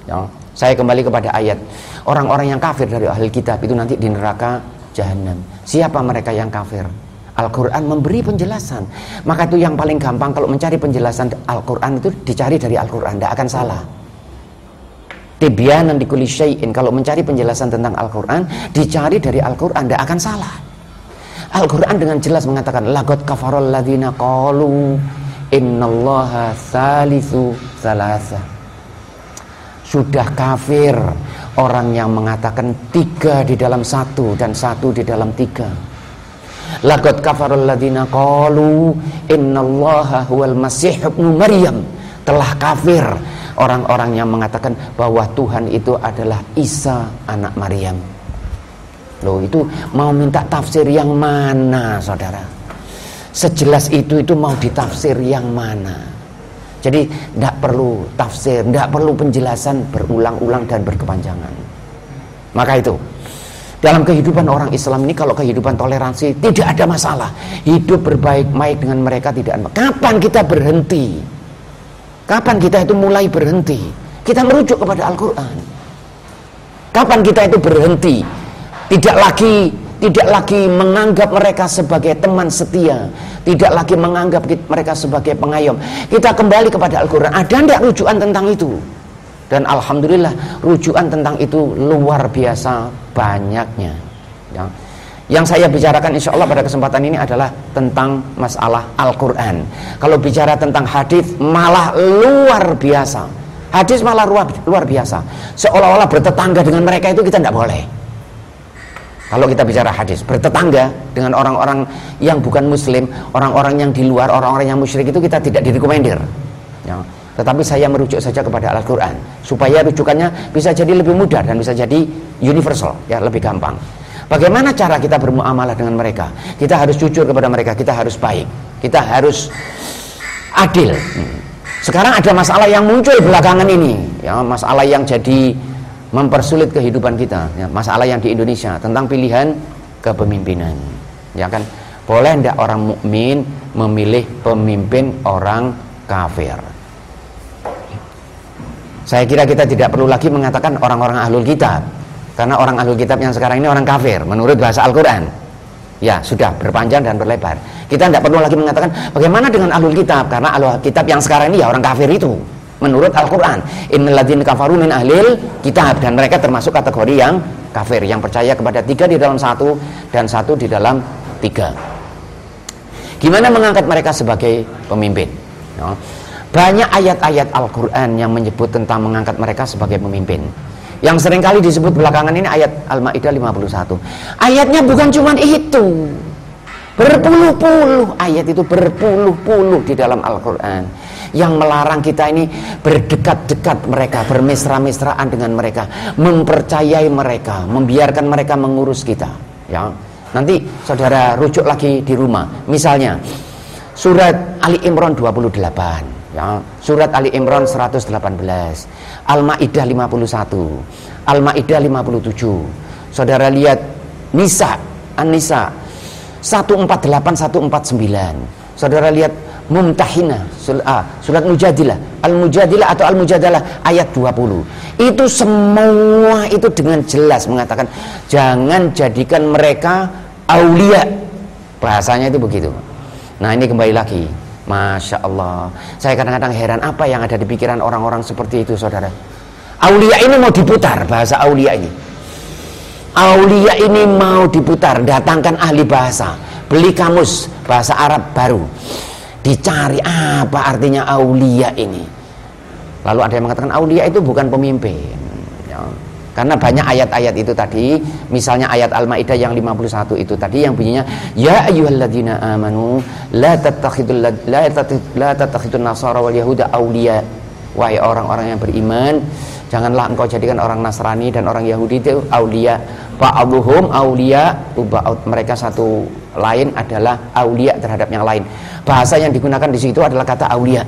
Ya, saya kembali kepada ayat. Orang-orang yang kafir dari ahli kitab itu nanti di neraka jahanam. Siapa mereka yang kafir? Al-Quran memberi penjelasan. Maka itu yang paling gampang kalau mencari penjelasan Al-Quran itu dicari dari Al-Quran, tidak akan salah. Tibyanan di kulli syai'in, kalau mencari penjelasan tentang Al-Quran dicari dari Al-Quran, tidak akan salah. Al-Quran dengan jelas mengatakan laqad kafaral ladzina qalu innallaha tsalitsu tsalatsa. Sudah kafir orang yang mengatakan 3 di dalam 1 dan 1 di dalam 3. Laqad kafaral ladzina qalu innallaha huwal masih ibnu Maryam. Telah kafir orang-orang yang mengatakan bahwa Tuhan itu adalah Isa anak Maryam. Loh, itu mau minta tafsir yang mana, saudara? Sejelas itu mau ditafsir yang mana? Jadi tidak perlu tafsir, tidak perlu penjelasan berulang-ulang dan berkepanjangan. Maka itu dalam kehidupan orang Islam ini, kalau kehidupan toleransi tidak ada masalah, hidup berbaik-baik dengan mereka tidak ada. Kapan kita berhenti? Kapan kita itu mulai berhenti? Kita merujuk kepada Al-Quran. Kapan kita itu berhenti? Tidak lagi menganggap mereka sebagai teman setia, tidak lagi menganggap mereka sebagai pengayom. Kita kembali kepada Al-Quran. Ada tidak rujukan tentang itu? Dan alhamdulillah rujukan tentang itu luar biasa banyaknya. Ya. Yang saya bicarakan insya Allah pada kesempatan ini adalah tentang masalah Al-Quran. Kalau bicara tentang hadis malah luar biasa. Hadis malah luar biasa. Seolah-olah bertetangga dengan mereka itu kita tidak boleh. Kalau kita bicara hadis, bertetangga dengan orang-orang yang bukan muslim, orang-orang yang di luar, orang-orang yang musyrik itu kita tidak direkomendir. Ya. Tetapi saya merujuk saja kepada Al-Quran supaya rujukannya bisa jadi lebih mudah dan bisa jadi universal, ya, lebih gampang. Bagaimana cara kita bermuamalah dengan mereka? Kita harus jujur kepada mereka, kita harus baik, kita harus adil. Sekarang ada masalah yang muncul belakangan ini, ya, masalah yang jadi mempersulit kehidupan kita, ya, masalah yang di Indonesia tentang pilihan kepemimpinan. Ya kan, boleh tidak orang mukmin memilih pemimpin orang kafir? Saya kira kita tidak perlu lagi mengatakan orang-orang ahlul kitab, karena orang ahlul kitab yang sekarang ini orang kafir menurut bahasa Al-Quran. Ya, sudah berpanjang dan berlebar. Kita tidak perlu lagi mengatakan bagaimana dengan ahlul kitab, karena ahlul kitab yang sekarang ini ya orang kafir itu menurut Al-Quran. Innalladzina kafaru min ahlil kitab, dan mereka termasuk kategori yang kafir, yang percaya kepada 3 di dalam 1 dan 1 di dalam 3. Gimana mengangkat mereka sebagai pemimpin? Ya. Banyak ayat-ayat Al-Quran yang menyebut tentang mengangkat mereka sebagai pemimpin. Yang seringkali disebut belakangan ini ayat Al-Ma'idah 51. Ayatnya bukan cuma itu, berpuluh-puluh ayat itu, berpuluh-puluh di dalam Al-Quran yang melarang kita ini berdekat-dekat mereka, bermesra-mesraan dengan mereka, mempercayai mereka, membiarkan mereka mengurus kita. Ya, nanti saudara rujuk lagi di rumah. Misalnya surat Ali Imran 28, ya, surat Ali Imran 118, Al-Ma'idah 51, Al-Ma'idah 57. Saudara lihat Nisa, An-Nisa 148, 149. Saudara lihat Mumtahinah, surat Mujadilah, Al-Mujadilah atau Al-Mujadalah ayat 20. Itu semua itu dengan jelas mengatakan jangan jadikan mereka aulia. Bahasanya itu begitu. Nah, ini kembali lagi, Masya Allah, saya kadang-kadang heran apa yang ada di pikiran orang-orang seperti itu, saudara. Aulia ini mau diputar, bahasa aulia ini. Aulia ini mau diputar, datangkan ahli bahasa, beli kamus bahasa Arab baru, dicari apa artinya aulia ini. Lalu ada yang mengatakan aulia itu bukan pemimpin, ya. Karena banyak ayat-ayat itu tadi, misalnya ayat Al-Ma'idah yang 51 itu tadi yang bunyinya ya ayyuhalladzina amanu la tattakhidun nasara wal yahuda aulia. Wahai orang-orang yang beriman, janganlah engkau jadikan orang Nasrani dan orang Yahudi itu aulia. Ba'dhuhum aulia ba'd, mereka satu lain adalah aulia terhadap yang lain. Bahasa yang digunakan di situ adalah kata aulia.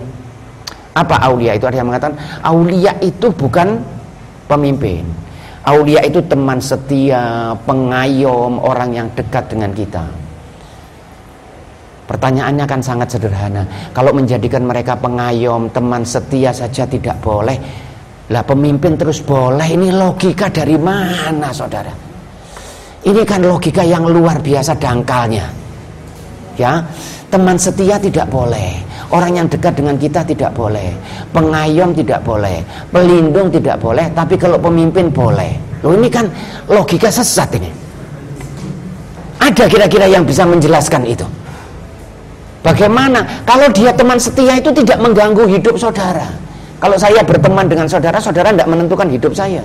Apa aulia itu? Ada yang mengatakan aulia itu bukan pemimpin. Aulia itu teman setia, pengayom, orang yang dekat dengan kita. Pertanyaannya kan sangat sederhana. Kalau menjadikan mereka pengayom, teman setia saja tidak boleh, lah pemimpin terus boleh? Ini logika dari mana, saudara? Ini kan logika yang luar biasa dangkalnya. Ya, teman setia tidak boleh, orang yang dekat dengan kita tidak boleh, pengayom tidak boleh, pelindung tidak boleh, tapi kalau pemimpin boleh. Loh, ini kan logika sesat ini. Ada kira-kira yang bisa menjelaskan itu? Bagaimana kalau dia teman setia itu tidak mengganggu hidup saudara? Kalau saya berteman dengan saudara, saudara tidak menentukan hidup saya.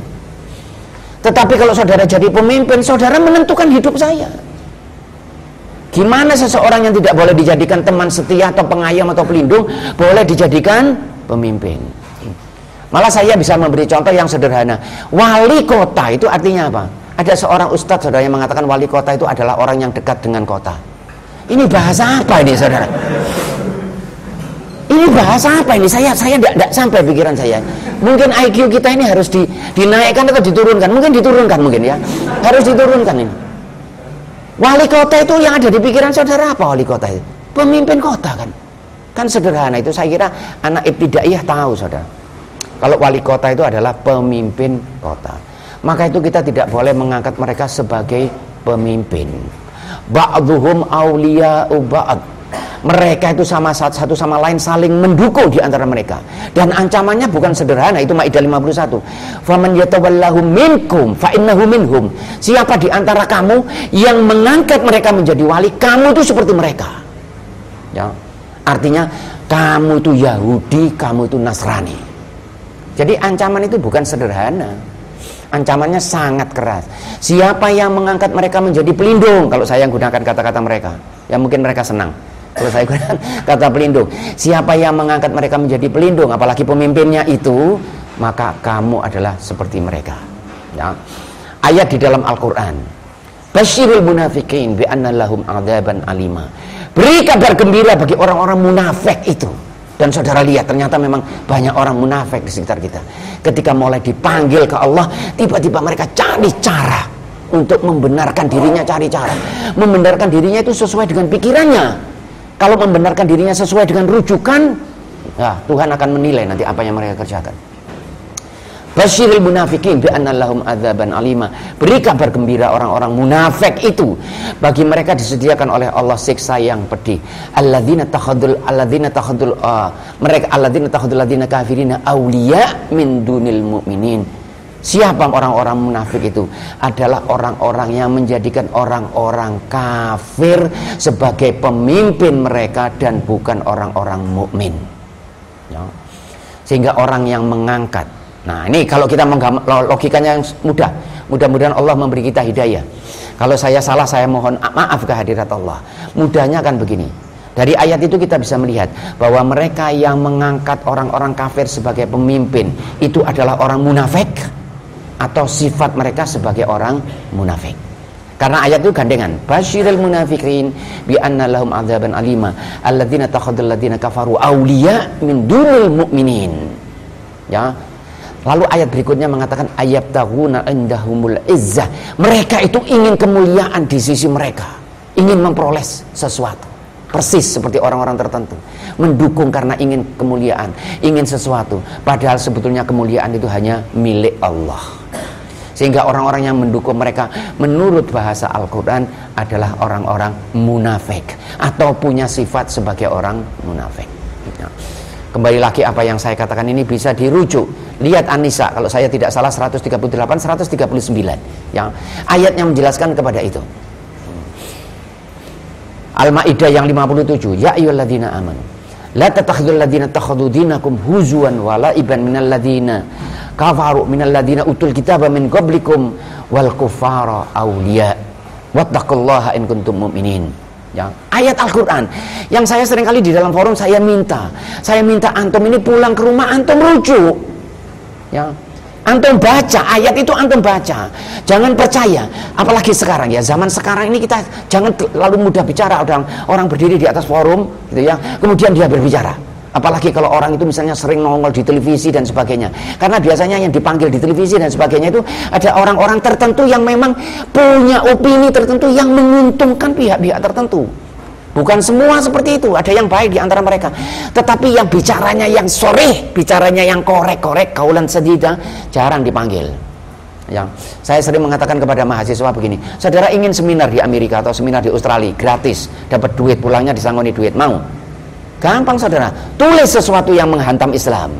Tetapi kalau saudara jadi pemimpin, saudara menentukan hidup saya. Gimana seseorang yang tidak boleh dijadikan teman setia atau pengayom atau pelindung boleh dijadikan pemimpin? Malah saya bisa memberi contoh yang sederhana. Wali kota itu artinya apa? Ada seorang ustadz, saudara, yang mengatakan wali kota itu adalah orang yang dekat dengan kota. Ini bahasa apa ini, saudara? Ini bahasa apa ini? Saya tidak sampai pikiran saya. Mungkin IQ kita ini harus dinaikkan atau diturunkan. Mungkin diturunkan, mungkin ya. Harus diturunkan ini. Wali kota itu yang ada di pikiran saudara apa wali kota itu? Pemimpin kota kan? Kan sederhana itu, saya kira anak ibtidaiyah tahu, saudara. Kalau wali kota itu adalah pemimpin kota. Maka itu kita tidak boleh mengangkat mereka sebagai pemimpin. Ba'dhuhum awliya'u ba'd. Mereka itu satu sama lain saling mendukung di antara mereka. Dan ancamannya bukan sederhana, itu Maidah 51. Faman yatawallahu minkum fa innahu minhum. Siapa di antara kamu yang mengangkat mereka menjadi wali, kamu itu seperti mereka. Ya. Artinya kamu itu Yahudi, kamu itu Nasrani. Jadi ancaman itu bukan sederhana. Ancamannya sangat keras. Siapa yang mengangkat mereka menjadi pelindung? Kalau saya gunakan kata-kata mereka, ya mungkin mereka senang. Kalau saya gunakan kata pelindung, siapa yang mengangkat mereka menjadi pelindung, apalagi pemimpinnya itu, maka kamu adalah seperti mereka. Ya. Ayat di dalam Al-Quran, Basyiril munafiqin bi anna lahum adzaban alima. Beri kabar gembira bagi orang-orang munafik itu. Dan saudara lihat, ternyata memang banyak orang munafik di sekitar kita. Ketika mulai dipanggil ke Allah, tiba-tiba mereka cari cara untuk membenarkan dirinya, cari cara. Membenarkan dirinya itu sesuai dengan pikirannya. Kalau membenarkan dirinya sesuai dengan rujukan, ya, Tuhan akan menilai nanti apa yang mereka kerjakan. Basyiril munafiqin bi anna lahum adzaban alima. Beri kabar gembira orang-orang munafik itu, bagi mereka disediakan oleh Allah siksa yang pedih. Alladzina takhadul mereka alladzina takhadul ladzina kafirina auliya min dunil mu'minin. Siapa orang-orang munafik itu? Adalah orang-orang yang menjadikan orang-orang kafir sebagai pemimpin mereka dan bukan orang-orang mukmin. Ya. Sehingga orang yang mengangkat. Nah, ini kalau kita logikanya yang mudah. Mudah-mudahan Allah memberi kita hidayah. Kalau saya salah, saya mohon maaf ke hadirat Allah. Mudahnya kan begini. Dari ayat itu kita bisa melihat bahwa mereka yang mengangkat orang-orang kafir sebagai pemimpin itu adalah orang munafik, atau sifat mereka sebagai orang munafik. Karena ayat itu gandengan. Basyiril munafiqin bi anna lahum adzaban alima alladzina takhadul ladzina kafaru auliya min dunil mu'minin. Ya. Lalu ayat berikutnya mengatakan ayabtaghuna indahumul izzah. Mereka itu ingin kemuliaan di sisi mereka, ingin memperoleh sesuatu. Persis seperti orang-orang tertentu, mendukung karena ingin kemuliaan, ingin sesuatu, padahal sebetulnya kemuliaan itu hanya milik Allah. Sehingga orang-orang yang mendukung mereka menurut bahasa Al-Quran adalah orang-orang munafik, atau punya sifat sebagai orang munafik. Kembali lagi apa yang saya katakan ini bisa dirujuk. Lihat An-Nisa, kalau saya tidak salah 138, 139 ya, ayatnya menjelaskan kepada itu. Al-Maidah yang 57, ya ayyuhalladzina amanu la tattakhidul ladzina takhadhu dinakum huzuwan wa la'iban minal ladzina kafaru minal ladzina utul kitaba min qablikum wal kuffara awliya wattaqullaha in kuntum mu'minin. Ya, ayat Al-Qur'an yang saya seringkali di dalam forum saya minta antum ini pulang ke rumah antum rujuk. Ya. Antum baca, ayat itu antum baca. Jangan percaya, apalagi sekarang ya, zaman sekarang ini kita jangan terlalu mudah bicara. Orang berdiri di atas forum gitu ya, kemudian dia berbicara. Apalagi kalau orang itu misalnya sering nongol di televisi dan sebagainya. Karena biasanya yang dipanggil di televisi dan sebagainya itu ada orang-orang tertentu yang memang punya opini tertentu yang menguntungkan pihak-pihak tertentu. Bukan semua seperti itu, ada yang baik di antara mereka. Tetapi yang bicaranya yang soreh, bicaranya yang korek-korek, kaulan sadida, jarang dipanggil. Ya, saya sering mengatakan kepada mahasiswa begini, saudara ingin seminar di Amerika atau seminar di Australia, gratis, dapat duit, pulangnya disangoni duit, mau? Gampang saudara, tulis sesuatu yang menghantam Islam.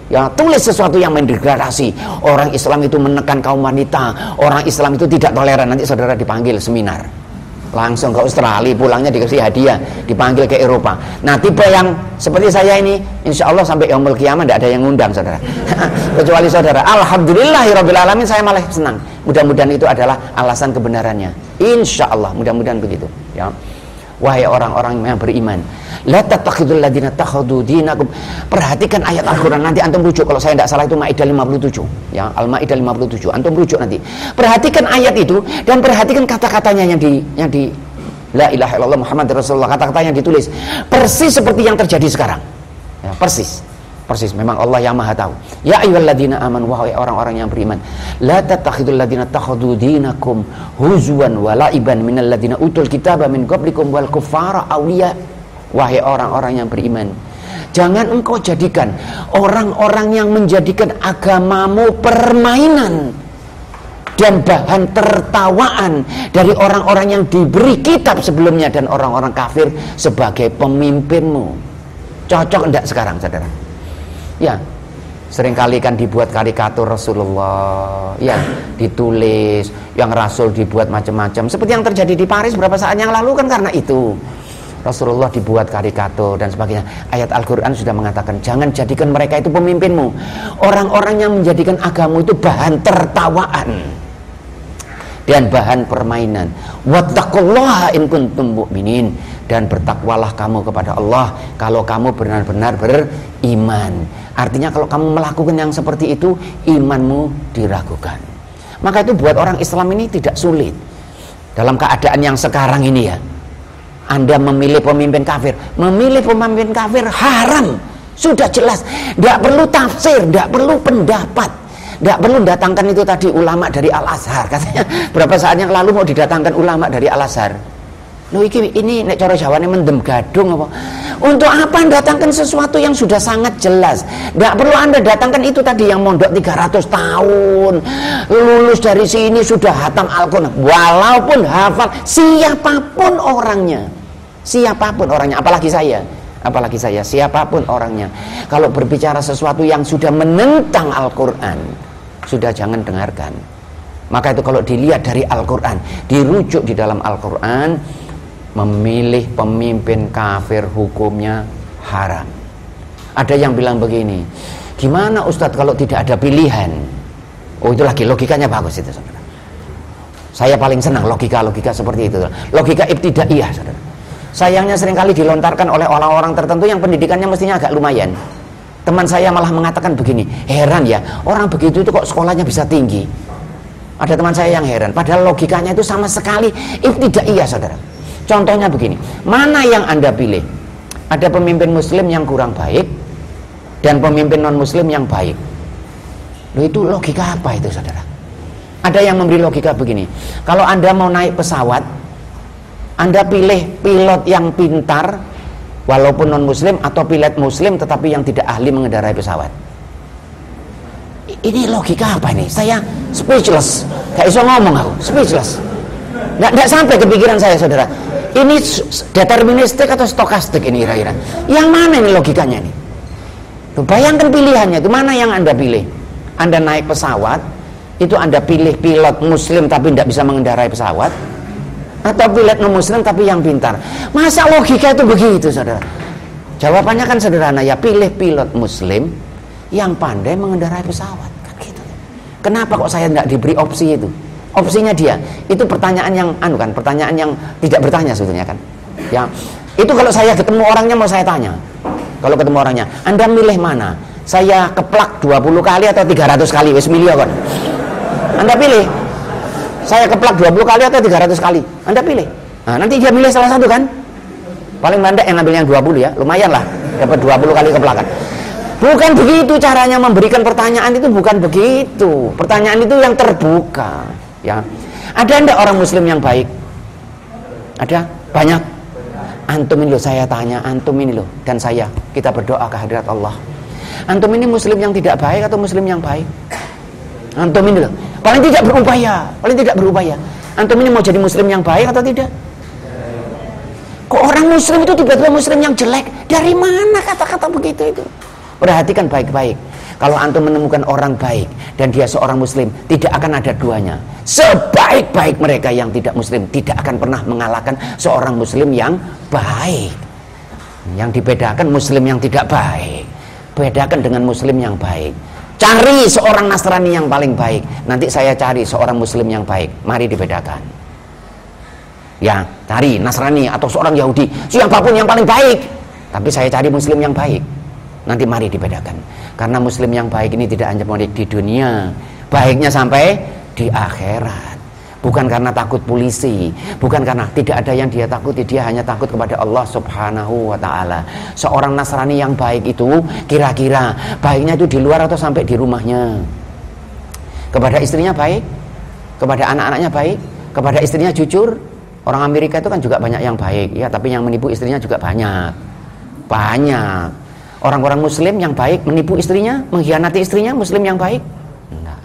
Ya, tulis sesuatu yang mendegradasi. Orang Islam itu menekan kaum wanita, orang Islam itu tidak toleran, nanti saudara dipanggil seminar. Langsung ke Australia, pulangnya dikasih hadiah, dipanggil ke Eropa. Nah, tipe yang seperti saya ini, insya Allah sampai yaumul qiyamah tidak ada yang ngundang saudara. Kecuali saudara. Alhamdulillahirabbil alamin, saya malah senang. Mudah-mudahan itu adalah alasan kebenarannya. Insya Allah, mudah-mudahan begitu. Ya. Wahai orang-orang yang beriman, la tattakhidul ladzina takhadhu dinakum. Perhatikan ayat Al-Qur'an, nanti antum rujuk kalau saya tidak salah itu Maidah 57 ya, Al-Maidah 57. Antum rujuk nanti. Perhatikan ayat itu dan perhatikan kata-katanya yang di la ilaha illallah Muhammad Rasulullah, kata-kata yang ditulis persis seperti yang terjadi sekarang. Ya, persis memang Allah yang Maha tahu. Ya ayyuhalladzina amanu, wahai orang-orang yang beriman, la tattakhidul ladzina takhadhu dinakum huzwan wa la'iban minal ladzina utul kitaba min qablikum wal kuffara awliya. Wahai orang-orang yang beriman, jangan engkau jadikan orang-orang yang menjadikan agamamu permainan dan bahan tertawaan dari orang-orang yang diberi kitab sebelumnya dan orang-orang kafir sebagai pemimpinmu. Cocok enggak sekarang saudara? Ya, seringkali kan dibuat karikatur Rasulullah, ya, ditulis, yang Rasul dibuat macam-macam. Seperti yang terjadi di Paris beberapa saat yang lalu kan karena itu. Rasulullah dibuat karikatur dan sebagainya. Ayat Al-Quran sudah mengatakan, jangan jadikan mereka itu pemimpinmu. Orang-orang yang menjadikan agamamu itu bahan tertawaan dan bahan permainan. Wattaqullaha in kuntum mu'minin. Dan bertakwalah kamu kepada Allah kalau kamu benar-benar beriman. Artinya kalau kamu melakukan yang seperti itu, imanmu diragukan. Maka itu buat orang Islam ini tidak sulit. Dalam keadaan yang sekarang ini ya, Anda memilih pemimpin kafir. Memilih pemimpin kafir haram. Sudah jelas. Tidak perlu tafsir, tidak perlu pendapat. Tidak perlu datangkan itu tadi ulama dari Al-Azhar. Katanya berapa saat yang lalu mau didatangkan ulama dari Al-Azhar. Loh ini nek cara Jawane mendem gadung apa? Untuk apa datangkan sesuatu yang sudah sangat jelas? Nggak perlu Anda datangkan itu tadi yang mondok 300 tahun, lulus dari sini sudah hatam Al-Quran. Walaupun hafal, siapapun orangnya, apalagi saya, siapapun orangnya. Kalau berbicara sesuatu yang sudah menentang Al-Quran, sudah jangan dengarkan. Maka itu kalau dilihat dari Al-Quran, dirujuk di dalam Al-Quran, memilih pemimpin kafir hukumnya haram. Ada yang bilang begini, gimana Ustadz kalau tidak ada pilihan? Oh itu lagi logikanya bagus itu saudara. Saya paling senang logika seperti itu. Logika ibtidaiyah saudara. Sayangnya seringkali dilontarkan oleh orang-orang tertentu yang pendidikannya mestinya agak lumayan. Teman saya malah mengatakan begini, heran ya orang begitu itu kok sekolahnya bisa tinggi. Ada teman saya yang heran, padahal logikanya itu sama sekali ibtidaiyah saudara. Contohnya begini, mana yang Anda pilih? Ada pemimpin muslim yang kurang baik dan pemimpin non muslim yang baik. Loh itu logika apa itu saudara? Ada yang memberi logika begini, kalau Anda mau naik pesawat, Anda pilih pilot yang pintar walaupun non muslim, atau pilot muslim tetapi yang tidak ahli mengendarai pesawat. Ini logika apa ini? Saya speechless, gak bisa ngomong aku, speechless. Nggak sampai ke pikiran saya saudara. Ini deterministik atau stokastik ini kira-kira? Yang mana ini logikanya nih? Tuh, bayangkan pilihannya itu mana yang Anda pilih? Anda naik pesawat, itu Anda pilih pilot muslim tapi tidak bisa mengendarai pesawat, atau pilot non muslim tapi yang pintar? Masa logika itu begitu saudara? Jawabannya kan sederhana, ya pilih pilot muslim yang pandai mengendarai pesawat kan gitu. Kenapa kok saya tidak diberi opsi itu? Opsinya dia, itu pertanyaan yang pertanyaan yang tidak bertanya sebetulnya kan. Ya, itu kalau saya ketemu orangnya mau saya tanya. Kalau ketemu orangnya, Anda milih mana? Saya keplak 20 kali atau 300 kali? Wes milih kan. Anda pilih. Saya keplak 20 kali atau 300 kali? Anda pilih. Nah, nanti dia milih salah satu kan? Paling mandek yang ngambil yang 20 ya, lumayan lah, dapat 20 kali keplakan. Bukan begitu caranya memberikan pertanyaan itu, bukan begitu. Pertanyaan itu yang terbuka. Ya, ada enggak orang muslim yang baik? Ada? Banyak? Antum ini loh, saya tanya, antum ini loh dan saya, kita berdoa ke hadirat Allah. Antum ini muslim yang tidak baik atau muslim yang baik? Antum ini loh, paling tidak berupaya. Antum ini mau jadi muslim yang baik atau tidak? Kok orang muslim itu tiba-tiba muslim yang jelek? Dari mana kata-kata begitu itu? Perhatikan baik-baik. Kalau antum menemukan orang baik dan dia seorang muslim, tidak akan ada duanya. Sebaik-baik mereka yang tidak muslim tidak akan pernah mengalahkan seorang muslim yang baik. Yang dibedakan muslim yang tidak baik, bedakan dengan muslim yang baik. Cari seorang Nasrani yang paling baik, nanti saya cari seorang muslim yang baik. Mari dibedakan. Ya, cari Nasrani atau seorang Yahudi, siapapun yang paling baik, tapi saya cari muslim yang baik. Nanti mari dibedakan. Karena muslim yang baik ini tidak hanya baik di dunia, baiknya sampai di akhirat. Bukan karena takut polisi, bukan karena tidak ada yang dia takuti, dia hanya takut kepada Allah Subhanahu wa ta'ala. Seorang Nasrani yang baik itu kira-kira baiknya itu di luar atau sampai di rumahnya? Kepada istrinya baik, kepada anak-anaknya baik, kepada istrinya jujur. Orang Amerika itu kan juga banyak yang baik ya, tapi yang menipu istrinya juga banyak. Orang-orang muslim yang baik menipu istrinya, mengkhianati istrinya, muslim yang baik? Enggak.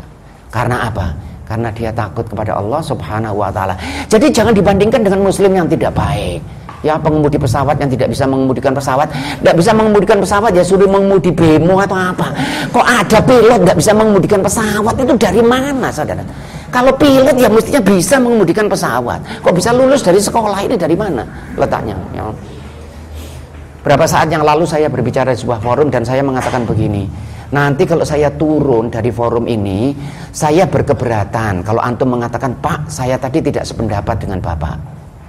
Karena apa? Karena dia takut kepada Allah Subhanahu wa ta'ala. Jadi jangan dibandingkan dengan muslim yang tidak baik. Ya, pengemudi pesawat yang tidak bisa mengemudikan pesawat, tidak bisa mengemudikan pesawat ya suruh mengemudi bemo atau apa. Kok ada pilot tidak bisa mengemudikan pesawat, itu dari mana saudara? Kalau pilot ya mestinya bisa mengemudikan pesawat. Kok bisa lulus dari sekolah, ini dari mana letaknya? Ya. Berapa saat yang lalu saya berbicara di sebuah forum dan saya mengatakan begini, nanti kalau saya turun dari forum ini, saya berkeberatan kalau antum mengatakan, Pak, saya tadi tidak sependapat dengan Bapak.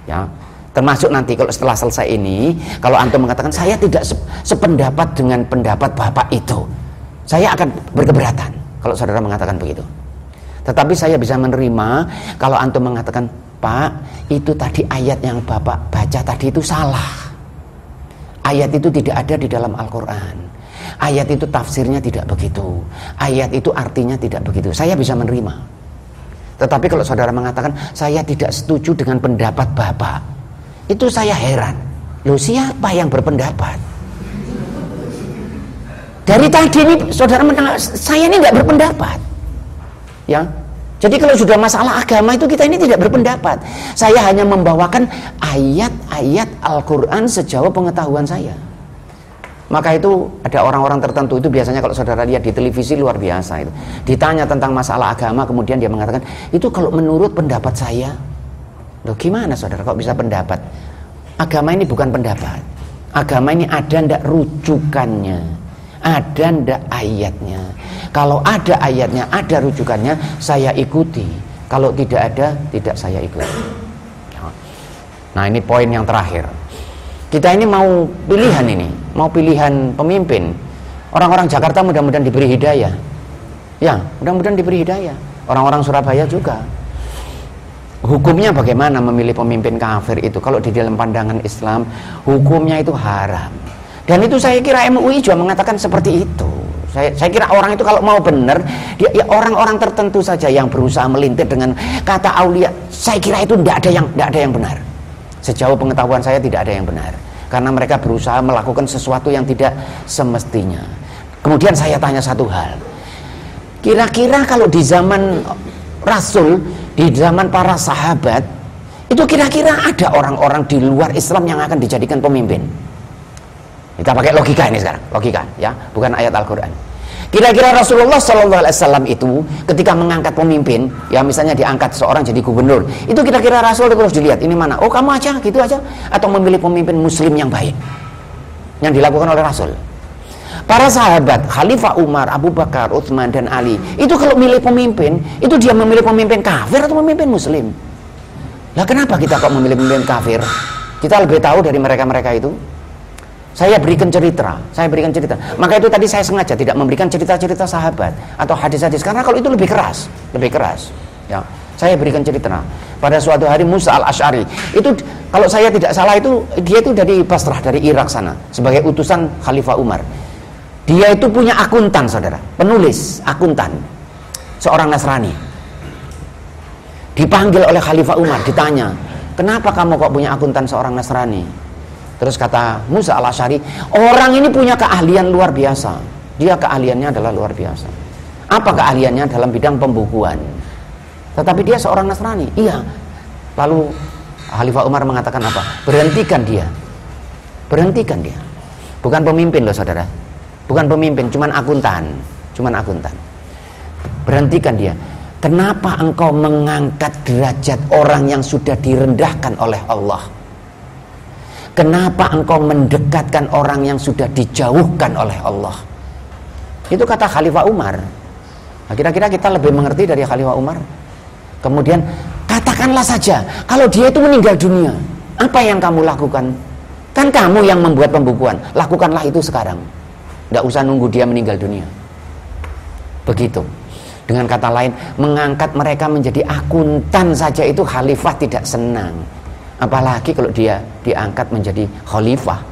Ya, termasuk nanti kalau setelah selesai ini, kalau antum mengatakan saya tidak sependapat dengan pendapat Bapak itu, saya akan berkeberatan kalau saudara mengatakan begitu. Tetapi saya bisa menerima kalau antum mengatakan, Pak, itu tadi ayat yang Bapak baca tadi itu salah. Ayat itu tidak ada di dalam Al-Quran. Ayat itu tafsirnya tidak begitu. Ayat itu artinya tidak begitu. Saya bisa menerima. Tetapi kalau saudara mengatakan saya tidak setuju dengan pendapat Bapak, Itu saya heran. Loh, siapa yang berpendapat? Dari tadi ini saudara mendengar, saya ini nggak berpendapat. Ya. Jadi kalau sudah masalah agama itu kita ini tidak berpendapat. Saya hanya membawakan ayat-ayat Al-Quran sejauh pengetahuan saya. Maka itu ada orang-orang tertentu itu biasanya kalau saudara lihat di televisi luar biasa itu. Ditanya tentang masalah agama kemudian dia mengatakan, itu kalau menurut pendapat saya. Loh, gimana saudara kok bisa pendapat? Agama ini bukan pendapat. Agama ini ada ndak rujukannya, ada ndak ayatnya. Kalau ada ayatnya, ada rujukannya, saya ikuti. Kalau tidak ada, tidak saya ikuti. Nah, ini poin yang terakhir. Kita ini mau pilihan ini, mau pilihan pemimpin. Orang-orang Jakarta mudah-mudahan diberi hidayah. Ya, mudah-mudahan diberi hidayah. Orang-orang Surabaya juga. Hukumnya bagaimana memilih pemimpin kafir itu? Kalau di dalam pandangan Islam, hukumnya itu haram. Dan itu saya kira MUI juga mengatakan seperti itu. Saya kira orang itu kalau mau benar, dia ya orang-orang tertentu saja yang berusaha melintir dengan kata aulia. Saya kira itu tidak ada yang benar. Sejauh pengetahuan saya tidak ada yang benar. Karena mereka berusaha melakukan sesuatu yang tidak semestinya. Kemudian saya tanya satu hal. Kira-kira kalau di zaman Rasul, di zaman para sahabat, itu kira-kira ada orang-orang di luar Islam yang akan dijadikan pemimpin? Kita pakai logika ini sekarang, logika ya, bukan ayat Al-Quran. Kira-kira Rasulullah SAW itu ketika mengangkat pemimpin, ya misalnya diangkat seorang jadi gubernur, itu kira-kira Rasul terus dilihat ini mana? Oh kamu aja, gitu aja, atau memilih pemimpin Muslim yang baik, yang dilakukan oleh Rasul. Para sahabat, Khalifah Umar, Abu Bakar, Utsman dan Ali, itu kalau milih pemimpin, itu dia memilih pemimpin kafir atau pemimpin Muslim? Lah kenapa kita kok memilih pemimpin kafir? Kita lebih tahu dari mereka-mereka itu. Saya berikan cerita. Maka itu tadi saya sengaja tidak memberikan cerita-cerita sahabat atau hadis-hadis karena kalau itu lebih keras. Ya, saya berikan cerita. Pada suatu hari Musa al-Asy'ari itu kalau saya tidak salah itu dia itu dari Basrah, dari Irak sana sebagai utusan Khalifah Umar. Dia itu punya akuntan, saudara, penulis akuntan, seorang Nasrani. Dipanggil oleh Khalifah Umar, ditanya, kenapa kamu kok punya akuntan seorang Nasrani? Terus kata Musa al-Asy'ari, orang ini punya keahlian luar biasa. Dia keahliannya adalah luar biasa. Apa keahliannya? Dalam bidang pembukuan. Tetapi dia seorang Nasrani. Iya. Lalu Khalifah Umar mengatakan apa? Berhentikan dia. Berhentikan dia. Bukan pemimpin loh saudara. Bukan pemimpin, cuman akuntan. Berhentikan dia. Kenapa engkau mengangkat derajat orang yang sudah direndahkan oleh Allah? Kenapa engkau mendekatkan orang yang sudah dijauhkan oleh Allah? Itu kata Khalifah Umar. Nah, kira-kira kita lebih mengerti dari Khalifah Umar. Kemudian katakanlah saja, kalau dia itu meninggal dunia, apa yang kamu lakukan? Kan kamu yang membuat pembukuan, lakukanlah itu sekarang. Tidak usah nunggu dia meninggal dunia. Begitu. Dengan kata lain, mengangkat mereka menjadi akuntan saja itu khalifah tidak senang. Apalagi kalau dia diangkat menjadi khalifah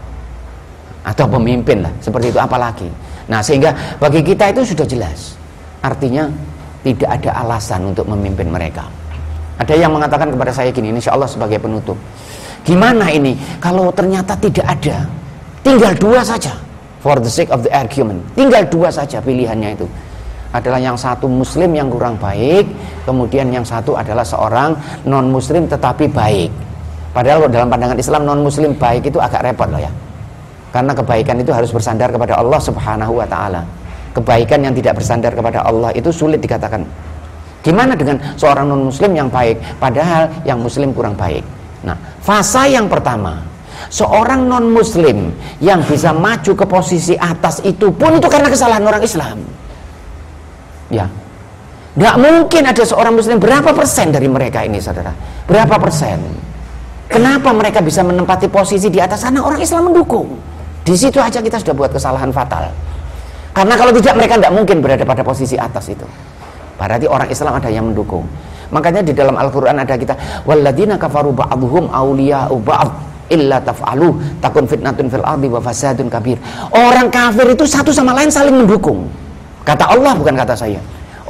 atau pemimpin lah, seperti itu apalagi. Nah, sehingga bagi kita itu sudah jelas. Artinya tidak ada alasan untuk memimpin mereka. Ada yang mengatakan kepada saya gini, insya Allah sebagai penutup, gimana ini kalau ternyata tidak ada, tinggal dua saja, for the sake of the argument, tinggal dua saja pilihannya itu adalah yang satu muslim yang kurang baik, kemudian yang satu adalah seorang non muslim tetapi baik. Padahal dalam pandangan Islam non muslim baik itu agak repot loh ya, karena kebaikan itu harus bersandar kepada Allah Subhanahu wa ta'ala. Kebaikan yang tidak bersandar kepada Allah itu sulit dikatakan. Gimana dengan seorang non muslim yang baik padahal yang muslim kurang baik? Nah, fase yang pertama, seorang non muslim yang bisa maju ke posisi atas itu pun itu karena kesalahan orang Islam. Ya, nggak mungkin ada seorang muslim, berapa persen dari mereka ini saudara, berapa persen? Kenapa mereka bisa menempati posisi di atas? Karena orang Islam mendukung. Di situ aja kita sudah buat kesalahan fatal. Karena kalau tidak mereka tidak mungkin berada pada posisi atas itu. Berarti orang Islam ada yang mendukung. Makanya di dalam Al-Quran ada kita, walladzina kafaru ba'duhum awliya'u ba'd illa taf'alu takun fitnatun fil ardi wa fasadun kabir. Orang kafir itu satu sama lain saling mendukung. Kata Allah, bukan kata saya.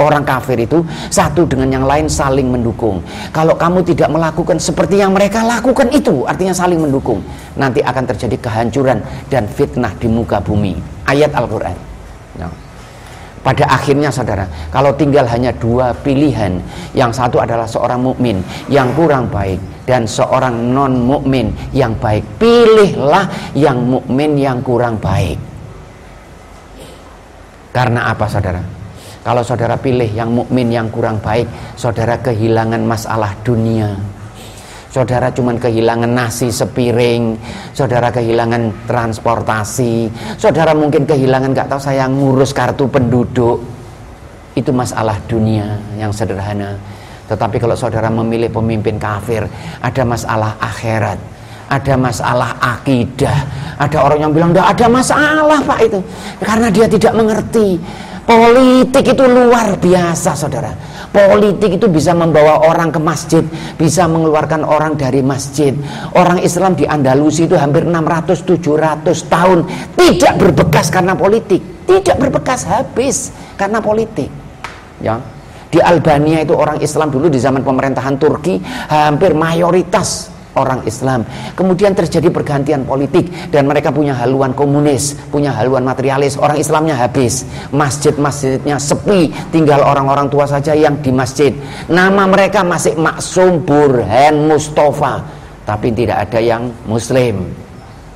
Orang kafir itu satu dengan yang lain saling mendukung. Kalau kamu tidak melakukan seperti yang mereka lakukan itu, artinya saling mendukung, nanti akan terjadi kehancuran dan fitnah di muka bumi. Ayat Al-Quran. Nah, pada akhirnya saudara, kalau tinggal hanya dua pilihan, yang satu adalah seorang mukmin yang kurang baik dan seorang non mukmin yang baik, pilihlah yang mukmin yang kurang baik. Karena apa saudara? Kalau saudara pilih yang mukmin yang kurang baik, saudara kehilangan masalah dunia. Saudara cuman kehilangan nasi sepiring, saudara kehilangan transportasi, saudara mungkin kehilangan gak tahu saya ngurus kartu penduduk. Itu masalah dunia yang sederhana. Tetapi kalau saudara memilih pemimpin kafir, ada masalah akhirat, ada masalah akidah. Ada orang yang bilang tidak ada masalah Pak itu, karena dia tidak mengerti. Politik itu luar biasa saudara. Politik itu bisa membawa orang ke masjid, bisa mengeluarkan orang dari masjid. Orang Islam di Andalusi itu hampir 600-700 tahun tidak berbekas karena politik. Tidak berbekas, habis karena politik. Ya. Di Albania itu orang Islam dulu di zaman pemerintahan Turki hampir mayoritas orang Islam. Kemudian terjadi pergantian politik dan mereka punya haluan komunis, punya haluan materialis. Orang Islamnya habis, masjid-masjidnya sepi, tinggal orang-orang tua saja yang di masjid. Nama mereka masih Maksum, Burhan, Mustafa, tapi tidak ada yang muslim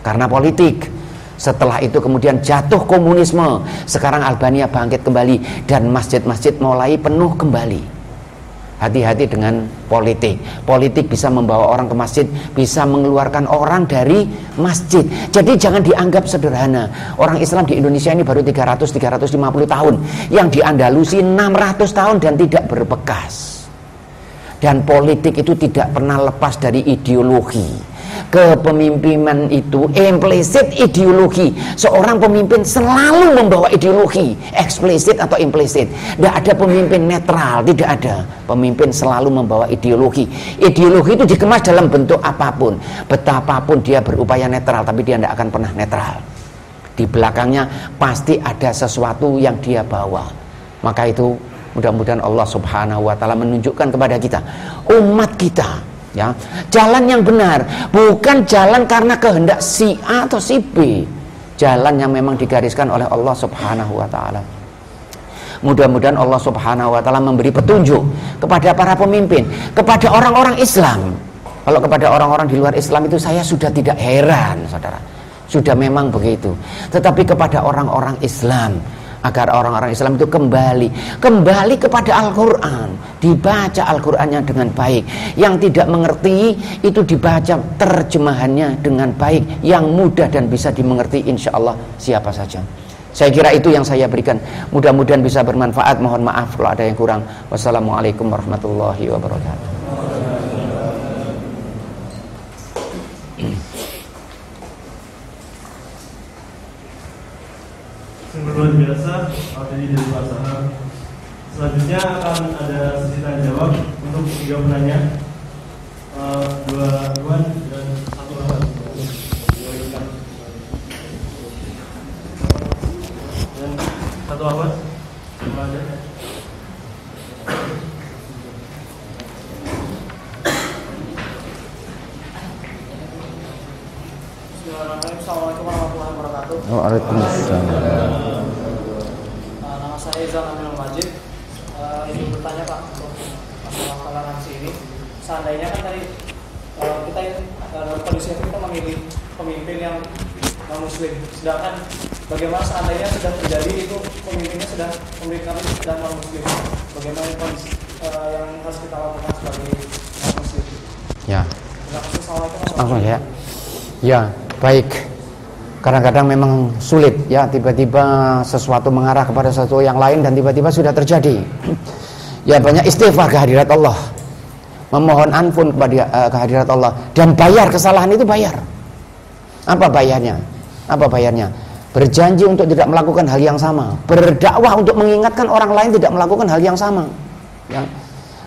karena politik. Setelah itu kemudian jatuh komunisme. Sekarang Albania bangkit kembali dan masjid-masjid mulai penuh kembali. Hati-hati dengan politik. Politik bisa membawa orang ke masjid, bisa mengeluarkan orang dari masjid. Jadi jangan dianggap sederhana. Orang Islam di Indonesia ini baru 300-350 tahun, yang di Andalusi 600 tahun dan tidak berbekas. Dan politik itu tidak pernah lepas dari ideologi. Kepemimpinan itu implisit ideologi. Seorang pemimpin selalu membawa ideologi, eksplisit atau implisit. Tidak ada pemimpin netral, tidak ada. Pemimpin selalu membawa ideologi. Ideologi itu dikemas dalam bentuk apapun. Betapapun dia berupaya netral, tapi dia tidak akan pernah netral. Di belakangnya pasti ada sesuatu yang dia bawa. Maka itu mudah-mudahan Allah Subhanahu wa Ta'ala menunjukkan kepada kita, umat kita, ya, jalan yang benar, bukan jalan karena kehendak si A atau si B, jalan yang memang digariskan oleh Allah Subhanahu wa Ta'ala. Mudah-mudahan Allah Subhanahu wa Ta'ala memberi petunjuk kepada para pemimpin, kepada orang-orang Islam. Kalau kepada orang-orang di luar Islam itu saya sudah tidak heran saudara, sudah memang begitu. Tetapi kepada orang-orang Islam, agar orang-orang Islam itu kembali kepada Al-Quran, dibaca Al-Qurannya dengan baik. Yang tidak mengerti itu dibaca terjemahannya dengan baik, yang mudah dan bisa dimengerti insya Allah siapa saja. Saya kira itu yang saya berikan, mudah-mudahan bisa bermanfaat. Mohon maaf kalau ada yang kurang. Wassalamualaikum warahmatullahi wabarakatuh. Luar biasa materi dari Pak Sahar. Selanjutnya akan ada sesi tanya jawab untuk 3 penanya, 2 Tuan dan 1 lawan. Dan 1 lawan. Assalamualaikum warahmatullahi wabarakatuh. Waalaikumsalam. Nama saya Izal Aminul Majid. Ingin bertanya Pak untuk masalah toleransi ini. Seandainya kan tadi kita dalam kondisi kita memilih pemimpin yang non muslim, sedangkan bagaimana seandainya sudah terjadi itu pemimpinnya sudah non muslim, bagaimana kondisi yang harus kita lakukan sebagai non muslim? Ya. Assalamualaikum. Ya, baik. Kadang-kadang memang sulit ya, tiba-tiba sesuatu mengarah kepada sesuatu yang lain dan tiba-tiba sudah terjadi. Ya, banyak istighfar kehadirat Allah, memohon ampun kepada kehadirat Allah, dan bayar kesalahan itu, bayar. Apa bayarnya? Apa bayarnya? Berjanji untuk tidak melakukan hal yang sama, berdakwah untuk mengingatkan orang lain tidak melakukan hal yang sama. Ya.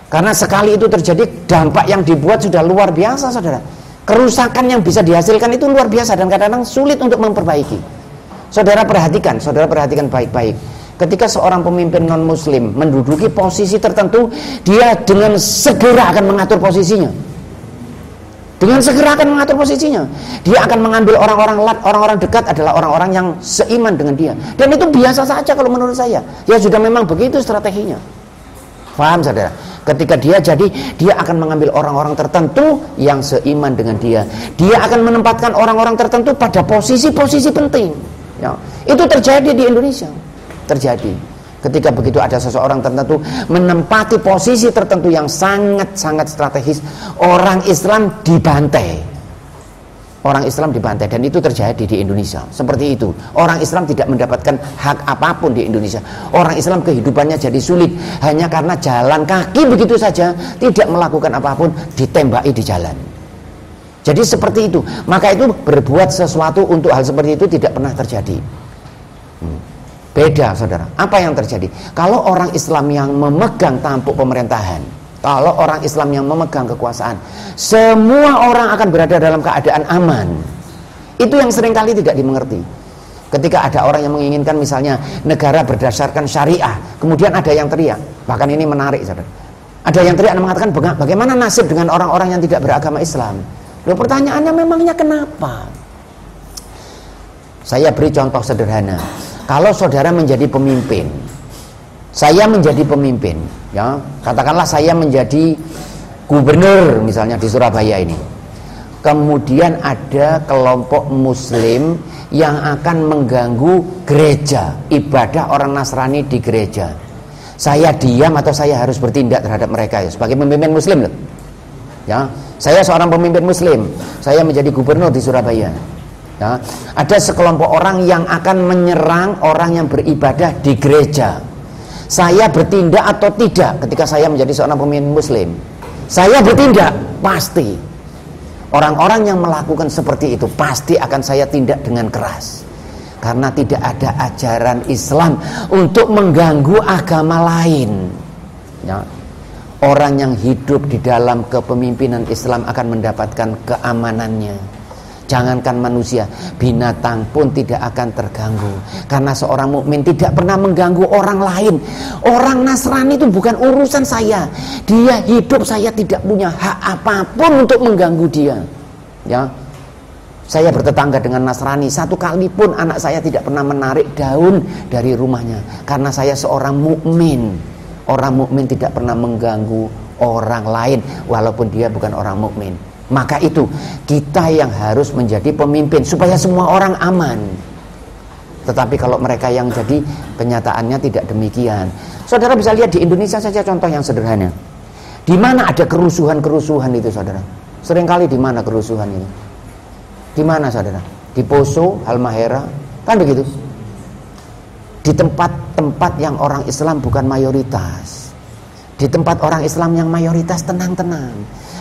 Karena sekali itu terjadi, dampak yang dibuat sudah luar biasa saudara. Kerusakan yang bisa dihasilkan itu luar biasa dan kadang-kadang sulit untuk memperbaiki. Saudara perhatikan baik-baik. Ketika seorang pemimpin non-muslim menduduki posisi tertentu, dia dengan segera akan mengatur posisinya. Dengan segera akan mengatur posisinya. Dia akan mengambil orang-orang dekat adalah orang-orang yang seiman dengan dia. Dan itu biasa saja kalau menurut saya. Ya sudah memang begitu strateginya. Paham saudara? Ketika dia akan mengambil orang-orang tertentu yang seiman dengan dia. Dia akan menempatkan orang-orang tertentu pada posisi-posisi penting. Ya, itu terjadi di Indonesia. Terjadi. Ketika begitu ada seseorang tertentu menempati posisi tertentu yang sangat-sangat strategis, orang Islam dibantai. Orang Islam dibantai, dan itu terjadi di Indonesia. Seperti itu. Orang Islam tidak mendapatkan hak apapun di Indonesia. Orang Islam kehidupannya jadi sulit hanya karena jalan kaki begitu saja, tidak melakukan apapun, ditembaki di jalan. Jadi seperti itu. Maka itu berbuat sesuatu untuk hal seperti itu tidak pernah terjadi. Beda saudara. Apa yang terjadi? Kalau orang Islam yang memegang tampuk pemerintahan, kalau orang Islam yang memegang kekuasaan, semua orang akan berada dalam keadaan aman. Itu yang seringkali tidak dimengerti. Ketika ada orang yang menginginkan misalnya negara berdasarkan syariah, kemudian ada yang teriak. Bahkan ini menarik saudara. Ada yang teriak dan mengatakan, bagaimana nasib dengan orang-orang yang tidak beragama Islam? Loh, pertanyaannya memangnya kenapa? Saya beri contoh sederhana. Kalau saudara menjadi pemimpin, saya menjadi pemimpin, ya, katakanlah saya menjadi gubernur misalnya di Surabaya ini. Kemudian ada kelompok muslim yang akan mengganggu gereja, ibadah orang Nasrani di gereja. Saya diam atau saya harus bertindak terhadap mereka ya, sebagai pemimpin muslim loh. Ya, saya seorang pemimpin muslim, saya menjadi gubernur di Surabaya. Ya, ada sekelompok orang yang akan menyerang orang yang beribadah di gereja. Saya bertindak atau tidak ketika saya menjadi seorang pemimpin muslim? Saya bertindak, pasti. Orang-orang yang melakukan seperti itu pasti akan saya tindak dengan keras. Karena tidak ada ajaran Islam untuk mengganggu agama lain. Ya. Orang yang hidup di dalam kepemimpinan Islam akan mendapatkan keamanannya. Jangankan manusia, binatang pun tidak akan terganggu. Karena seorang mukmin tidak pernah mengganggu orang lain. Orang Nasrani itu bukan urusan saya. Dia hidup, saya tidak punya hak apapun untuk mengganggu dia. Ya, saya bertetangga dengan Nasrani. Satu kali pun anak saya tidak pernah menarik daun dari rumahnya. Karena saya seorang mukmin. Orang mukmin tidak pernah mengganggu orang lain, walaupun dia bukan orang mukmin. Maka itu kita yang harus menjadi pemimpin supaya semua orang aman. Tetapi kalau mereka yang jadi, kenyataannya tidak demikian. Saudara bisa lihat di Indonesia saja contoh yang sederhana. Di mana ada kerusuhan-kerusuhan itu saudara? Seringkali di mana kerusuhan ini? Di mana saudara? Di Poso, Halmahera, kan begitu? Di tempat-tempat yang orang Islam bukan mayoritas. Di tempat orang Islam yang mayoritas tenang-tenang.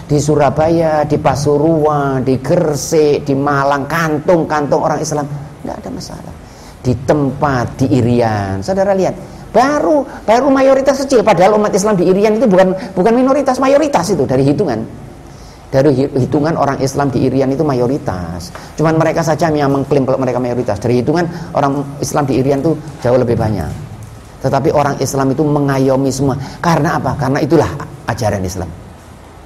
Di Surabaya, di Pasuruan, di Gresik, di Malang, kantung-kantung orang Islam, tidak ada masalah. Di tempat di Irian, saudara lihat, baru mayoritas kecil, padahal umat Islam di Irian itu bukan minoritas, mayoritas itu dari hitungan. Dari hitungan orang Islam di Irian itu mayoritas. Cuman mereka saja yang mengklaim kalau mereka mayoritas. Dari hitungan orang Islam di Irian itu jauh lebih banyak. Tetapi orang Islam itu mengayomi semua. Karena apa? Karena itulah ajaran Islam.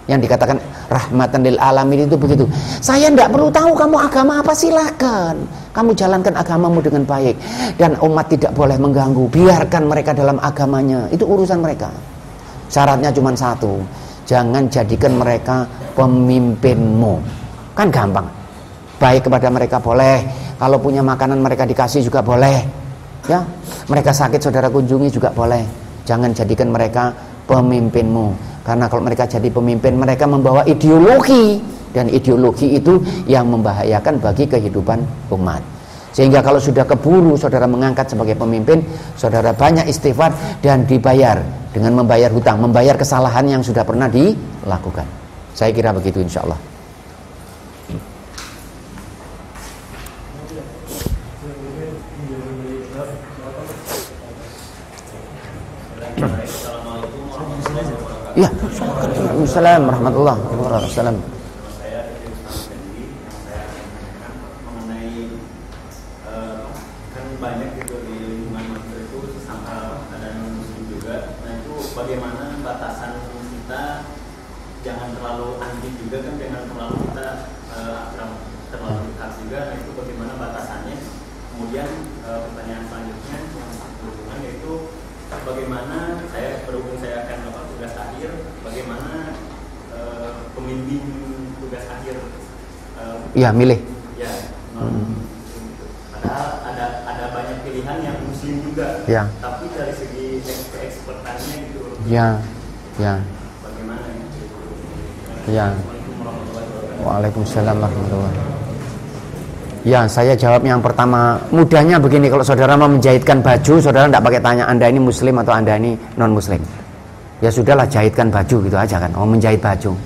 Yang dikatakan rahmatan lil alamin itu begitu. Saya tidak perlu tahu kamu agama apa, silakan. Kamu jalankan agamamu dengan baik. Dan umat tidak boleh mengganggu. Biarkan mereka dalam agamanya. Itu urusan mereka. Syaratnya cuma satu. Jangan jadikan mereka pemimpinmu. Kan gampang. Baik kepada mereka boleh. Kalau punya makanan mereka dikasih juga boleh. Ya, mereka sakit saudara kunjungi juga boleh. Jangan jadikan mereka pemimpinmu. Karena kalau mereka jadi pemimpin, mereka membawa ideologi. Dan ideologi itu yang membahayakan bagi kehidupan umat. Sehingga kalau sudah keburu saudara mengangkat sebagai pemimpin, saudara banyak istighfar dan dibayar. Dengan membayar hutang, membayar kesalahan yang sudah pernah dilakukan. Saya kira begitu insya Allah. Ya, Assalamualaikum warahmatullahi wabarakatuh. terlalu anti juga kan, jangan terlalu kita terlalu dekat juga. Nah itu bagaimana batasannya? Kemudian pertanyaan selanjutnya yang berhubungan yaitu bagaimana berhubung saya akan tugas akhir, bagaimana pembimbing tugas akhir ya milih ya padahal ada banyak pilihan yang muslim juga ya, tapi dari segi keekspertannya gitu ya bagaimana ya. Waalaikumsalam warahmatullahi wabarakatuh. Ya, saya jawab yang pertama. Mudahnya begini, kalau saudara mau menjahitkan baju, saudara tidak pakai tanya Anda ini muslim atau Anda ini non muslim. Ya sudahlah, jahitkan baju gitu aja kan. Mau menjahit baju.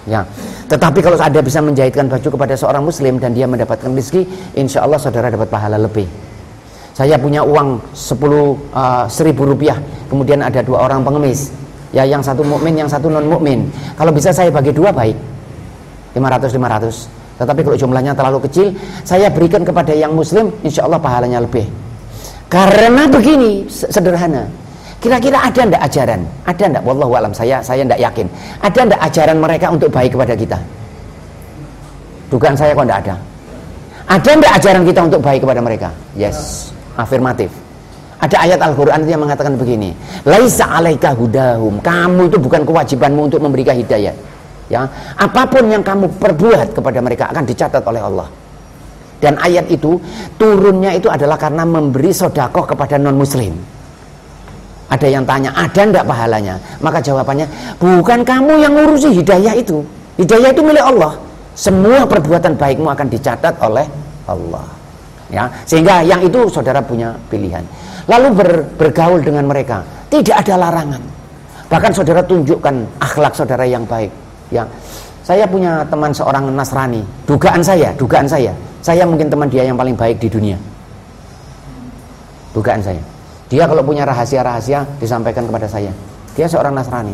Ya. Tetapi kalau Anda bisa menjahitkan baju kepada seorang muslim dan dia mendapatkan rezeki, insya Allah saudara dapat pahala lebih. Saya punya uang 1.000 rupiah, kemudian ada 2 orang pengemis. Ya, yang satu mukmin, yang satu non mukmin. Kalau bisa saya bagi 2 baik. 500. Tetapi kalau jumlahnya terlalu kecil, saya berikan kepada yang muslim, insya Allah pahalanya lebih. Karena begini, sederhana. Kira-kira ada ndak ajaran? Ada ndak? Wallahu alam, saya ndak yakin. Ada ndak ajaran mereka untuk baik kepada kita? Dugaan saya kok ndak ada. Ada ndak ajaran kita untuk baik kepada mereka? Yes, afirmatif. Ada ayat Al-Quran yang mengatakan begini, laisa alaika hudahum, kamu itu bukan kewajibanmu untuk memberikan hidayah. Ya, apapun yang kamu perbuat kepada mereka akan dicatat oleh Allah. Dan ayat itu turunnya itu adalah karena memberi sedekah kepada non muslim. Ada yang tanya, ada ndak pahalanya? Maka jawabannya, bukan kamu yang ngurusi hidayah itu. Hidayah itu milik Allah. Semua perbuatan baikmu akan dicatat oleh Allah. Ya, sehingga yang itu saudara punya pilihan. Lalu bergaul dengan mereka, tidak ada larangan. Bahkan saudara tunjukkan akhlak saudara yang baik. Ya, saya punya teman seorang Nasrani. Dugaan saya, saya mungkin teman dia yang paling baik di dunia. Dugaan saya. Dia kalau punya rahasia-rahasia disampaikan kepada saya. Dia seorang Nasrani.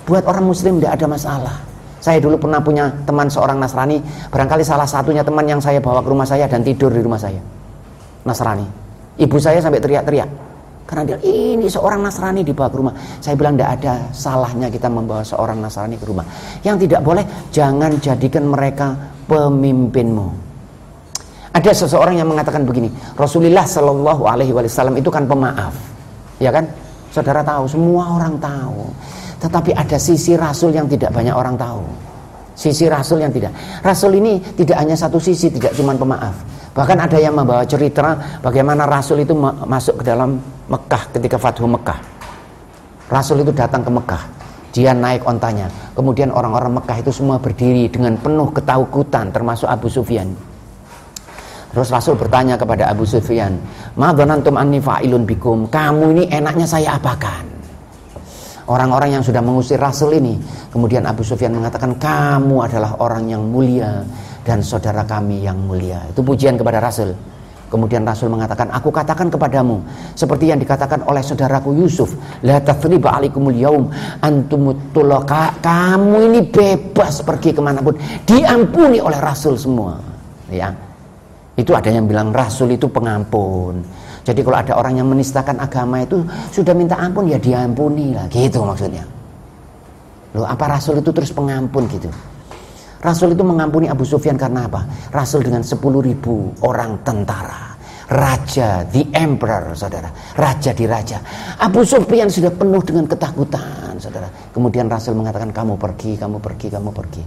Buat orang Muslim tidak ada masalah. Saya dulu pernah punya teman seorang Nasrani. Barangkali salah satunya teman yang saya bawa ke rumah saya dan tidur di rumah saya. Nasrani. Ibu saya sampai teriak-teriak. Karena dia, ini seorang Nasrani dibawa ke rumah. Saya bilang tidak ada salahnya kita membawa seorang Nasrani ke rumah. Yang tidak boleh, jangan jadikan mereka pemimpinmu. Ada seseorang yang mengatakan begini, Rasulullah Shallallahu Alaihi Wasallam itu kan pemaaf, ya kan? Saudara tahu, semua orang tahu. Tetapi ada sisi Rasul yang tidak banyak orang tahu. Sisi Rasul yang tidak. Rasul ini tidak hanya satu sisi, tidak cuma pemaaf. Bahkan ada yang membawa cerita bagaimana Rasul itu masuk ke dalam Mekah ketika Fathu Mekah. Rasul itu datang ke Mekah. Dia naik ontanya. Kemudian orang-orang Mekah itu semua berdiri dengan penuh ketakutan, termasuk Abu Sufyan. Terus Rasul bertanya kepada Abu Sufyan, "Ma dzanantum anni fa'ilun bikum?" Kamu ini enaknya saya apakan? Orang-orang yang sudah mengusir Rasul ini. Kemudian Abu Sufyan mengatakan, "Kamu adalah orang yang mulia dan saudara kami yang mulia." Itu pujian kepada Rasul. Kemudian Rasul mengatakan, "Aku katakan kepadamu seperti yang dikatakan oleh saudaraku Yusuf, la tathriba alaikumul yaum antumut tulaka." Kamu ini bebas pergi kemanapun, diampuni oleh Rasul semua. Ya, itu ada yang bilang Rasul itu pengampun. Jadi kalau ada orang yang menistakan agama itu sudah minta ampun ya diampuni lah, gitu maksudnya. Loh, apa Rasul itu terus pengampun gitu? Rasul itu mengampuni Abu Sufyan karena apa? Rasul dengan 10.000 orang tentara, raja, the emperor, saudara, raja di raja. Abu Sufyan sudah penuh dengan ketakutan, saudara. Kemudian Rasul mengatakan, kamu pergi, kamu pergi, kamu pergi.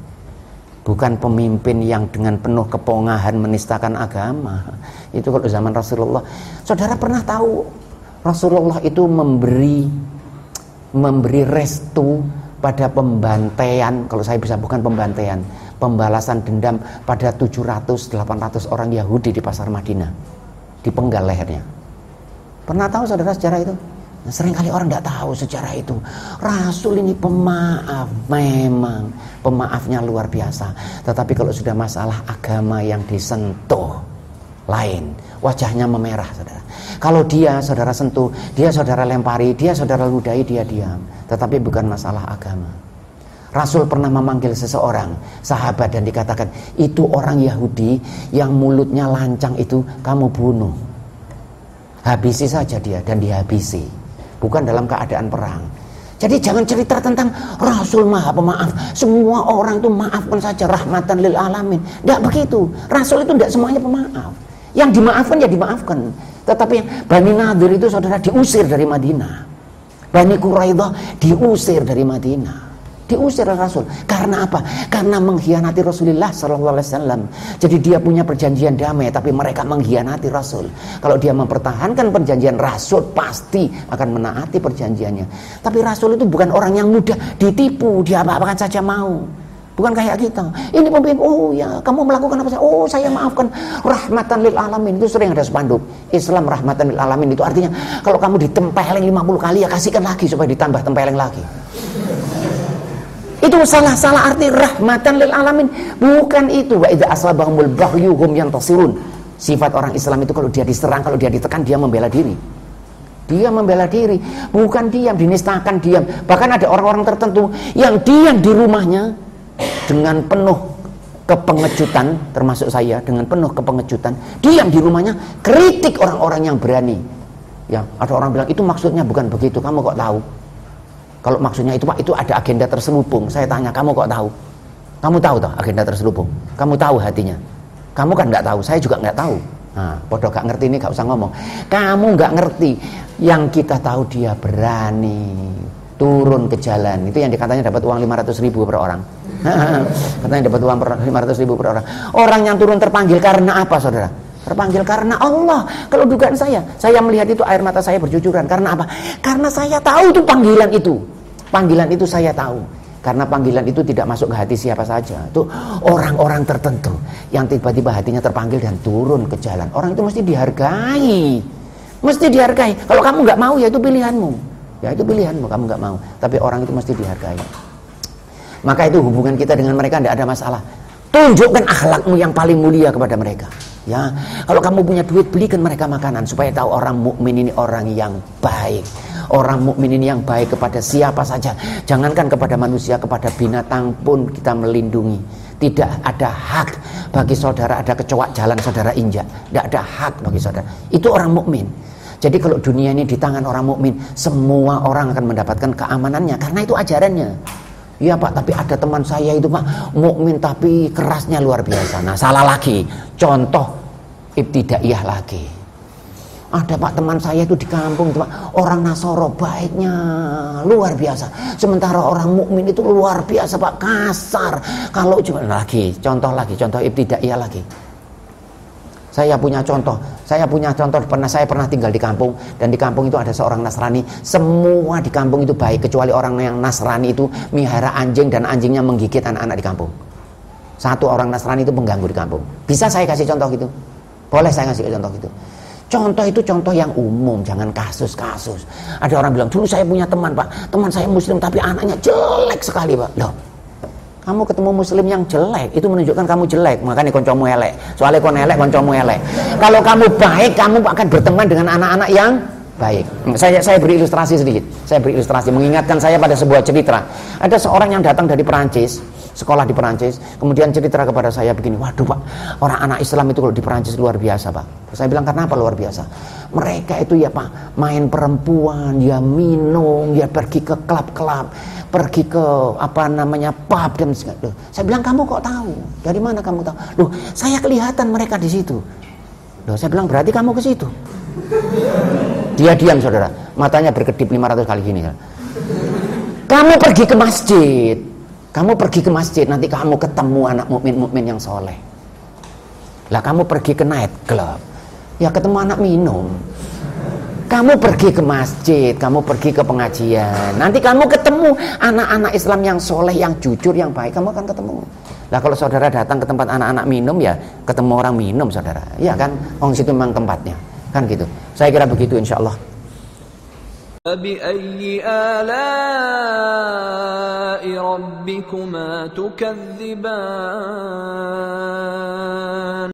Bukan pemimpin yang dengan penuh kepongahan menistakan agama. Itu kalau zaman Rasulullah. Saudara pernah tahu Rasulullah itu memberi restu pada pembantaian, kalau saya bisa bukan pembantaian, pembalasan dendam pada 700-800 orang Yahudi di pasar Madinah, dipenggal lehernya. Pernah tahu saudara sejarah itu? Nah, seringkali orang tidak tahu sejarah itu. Rasul ini pemaaf, memang pemaafnya luar biasa. Tetapi kalau sudah masalah agama yang disentuh, lain, wajahnya memerah, saudara. Kalau dia saudara sentuh, dia saudara lempari, dia saudara ludahi, dia diam. Tetapi bukan masalah agama. Rasul pernah memanggil seseorang sahabat dan dikatakan, itu orang Yahudi yang mulutnya lancang itu kamu bunuh. Habisi saja dia, dan dihabisi. Bukan dalam keadaan perang. Jadi jangan cerita tentang Rasul Maha Pemaaf. Semua orang itu maafkan saja, rahmatan lil alamin. Tidak begitu. Rasul itu tidak semuanya pemaaf. Yang dimaafkan ya dimaafkan. Tetapi Bani Nadir itu saudara diusir dari Madinah. Bani Quraidah diusir dari Madinah. Diusir oleh Rasul. Karena apa? Karena mengkhianati Rasulullah SAW. Jadi dia punya perjanjian damai, tapi mereka mengkhianati Rasul. Kalau dia mempertahankan perjanjian, Rasul pasti akan menaati perjanjiannya. Tapi Rasul itu bukan orang yang mudah ditipu, dia apa-apakan saja mau. Bukan kayak kita. Ini pemimpin, oh ya, kamu melakukan apa saja? Oh, saya maafkan. Rahmatan lil alamin. Itu sering ada spanduk. Islam rahmatan lil alamin. Itu artinya kalau kamu ditempeleng 50 kali, ya kasihkan lagi supaya ditambah tempeleng lagi. Itu salah arti rahmatan lil alamin. Bukan itu. Wa idza asabahumul baghyu hum yantasirun. Sifat orang Islam itu kalau dia diserang, kalau dia ditekan, dia membela diri. Dia membela diri, bukan diam, dinistakan diam. Bahkan ada orang-orang tertentu yang diam di rumahnya dengan penuh kepengejutan, termasuk saya, dengan penuh kepengejutan, diam di rumahnya, kritik orang-orang yang berani. Ya, ada orang bilang itu maksudnya bukan begitu, kamu kok tahu? Kalau maksudnya itu Pak, itu ada agenda terselubung. Saya tanya, kamu kok tahu? Kamu tahu toh agenda terselubung? Kamu tahu hatinya? Kamu kan nggak tahu, saya juga nggak tahu. Nah, podo gak ngerti ini gak usah ngomong. Kamu nggak ngerti. Yang kita tahu dia berani turun ke jalan. Itu yang dikatanya dapat uang 500.000 per orang. Katanya dapat uang 500.000 per orang. Orang yang turun terpanggil karena apa, saudara? Terpanggil karena Allah. Kalau dugaan saya melihat itu air mata saya bercucuran. Karena apa? Karena saya tahu itu panggilan itu. Panggilan itu saya tahu. Karena panggilan itu tidak masuk ke hati siapa saja. Itu orang-orang tertentu yang tiba-tiba hatinya terpanggil dan turun ke jalan. Orang itu mesti dihargai. Mesti dihargai. Kalau kamu nggak mau, ya itu pilihanmu. Ya itu pilihanmu, kamu nggak mau. Tapi orang itu mesti dihargai. Maka itu hubungan kita dengan mereka tidak ada masalah. Tunjukkan akhlakmu yang paling mulia kepada mereka. Ya, kalau kamu punya duit, belikan mereka makanan supaya tahu orang mukmin ini orang yang baik. Orang mukmin ini yang baik kepada siapa saja. Jangankan kepada manusia, kepada binatang pun kita melindungi. Tidak ada hak bagi saudara ada kecoak jalan saudara injak. Tidak ada hak bagi saudara. Itu orang mukmin. Jadi kalau dunia ini di tangan orang mukmin, semua orang akan mendapatkan keamanannya karena itu ajarannya. Iya Pak, tapi ada teman saya itu Pak, mukmin tapi kerasnya luar biasa. Nah, salah lagi. Contoh ibtidaiyah lagi. Ada Pak teman saya itu di kampung itu Pak, orang Nasoro baiknya luar biasa. Sementara orang mukmin itu luar biasa Pak, kasar. Kalau cuma lagi, contoh ibtidaiyah lagi. Saya punya contoh saya pernah tinggal di kampung, dan di kampung itu ada seorang Nasrani. Semua di kampung itu baik kecuali orang yang Nasrani itu mihara anjing dan anjingnya menggigit anak-anak di kampung. Satu orang Nasrani itu pengganggu di kampung. Bisa saya kasih contoh gitu? Boleh saya kasih contoh gitu? Contoh itu contoh yang umum, jangan kasus-kasus. Ada orang bilang, dulu saya punya teman Pak, teman saya muslim tapi anaknya jelek sekali Pak. Loh, kamu ketemu muslim yang jelek, itu menunjukkan kamu jelek, makanya koncomu elek. Soalnya kon elek, koncomu elek. Kalau kamu baik, kamu akan berteman dengan anak-anak yang baik. Saya beri ilustrasi sedikit. Saya beri ilustrasi, mengingatkan saya pada sebuah cerita. Ada seorang yang datang dari Perancis, sekolah di Perancis, kemudian cerita kepada saya begini, waduh Pak, orang anak Islam itu kalau di Perancis luar biasa Pak. Saya bilang, kenapa luar biasa? Mereka itu ya Pak, main perempuan, ya minum, ya pergi ke klub-klub, pergi ke pub dan segala. Saya bilang, kamu kok tahu? Dari mana kamu tahu? Loh, saya kelihatan mereka di situ. Loh, saya bilang, berarti kamu ke situ. Dia diam saudara, matanya berkedip 500 kali gini. Kamu pergi ke masjid. Kamu pergi ke masjid, nanti kamu ketemu anak mukmin yang soleh. Lah kamu pergi ke night club, ya ketemu anak minum. Kamu pergi ke masjid, kamu pergi ke pengajian, nanti kamu ketemu anak-anak Islam yang soleh, yang jujur, yang baik, kamu akan ketemu. Lah kalau saudara datang ke tempat anak-anak minum, ya ketemu orang minum saudara. Ya kan, situ memang tempatnya. Kan gitu. Saya kira begitu insyaallah. فبأي آلاء ربكما تكذبان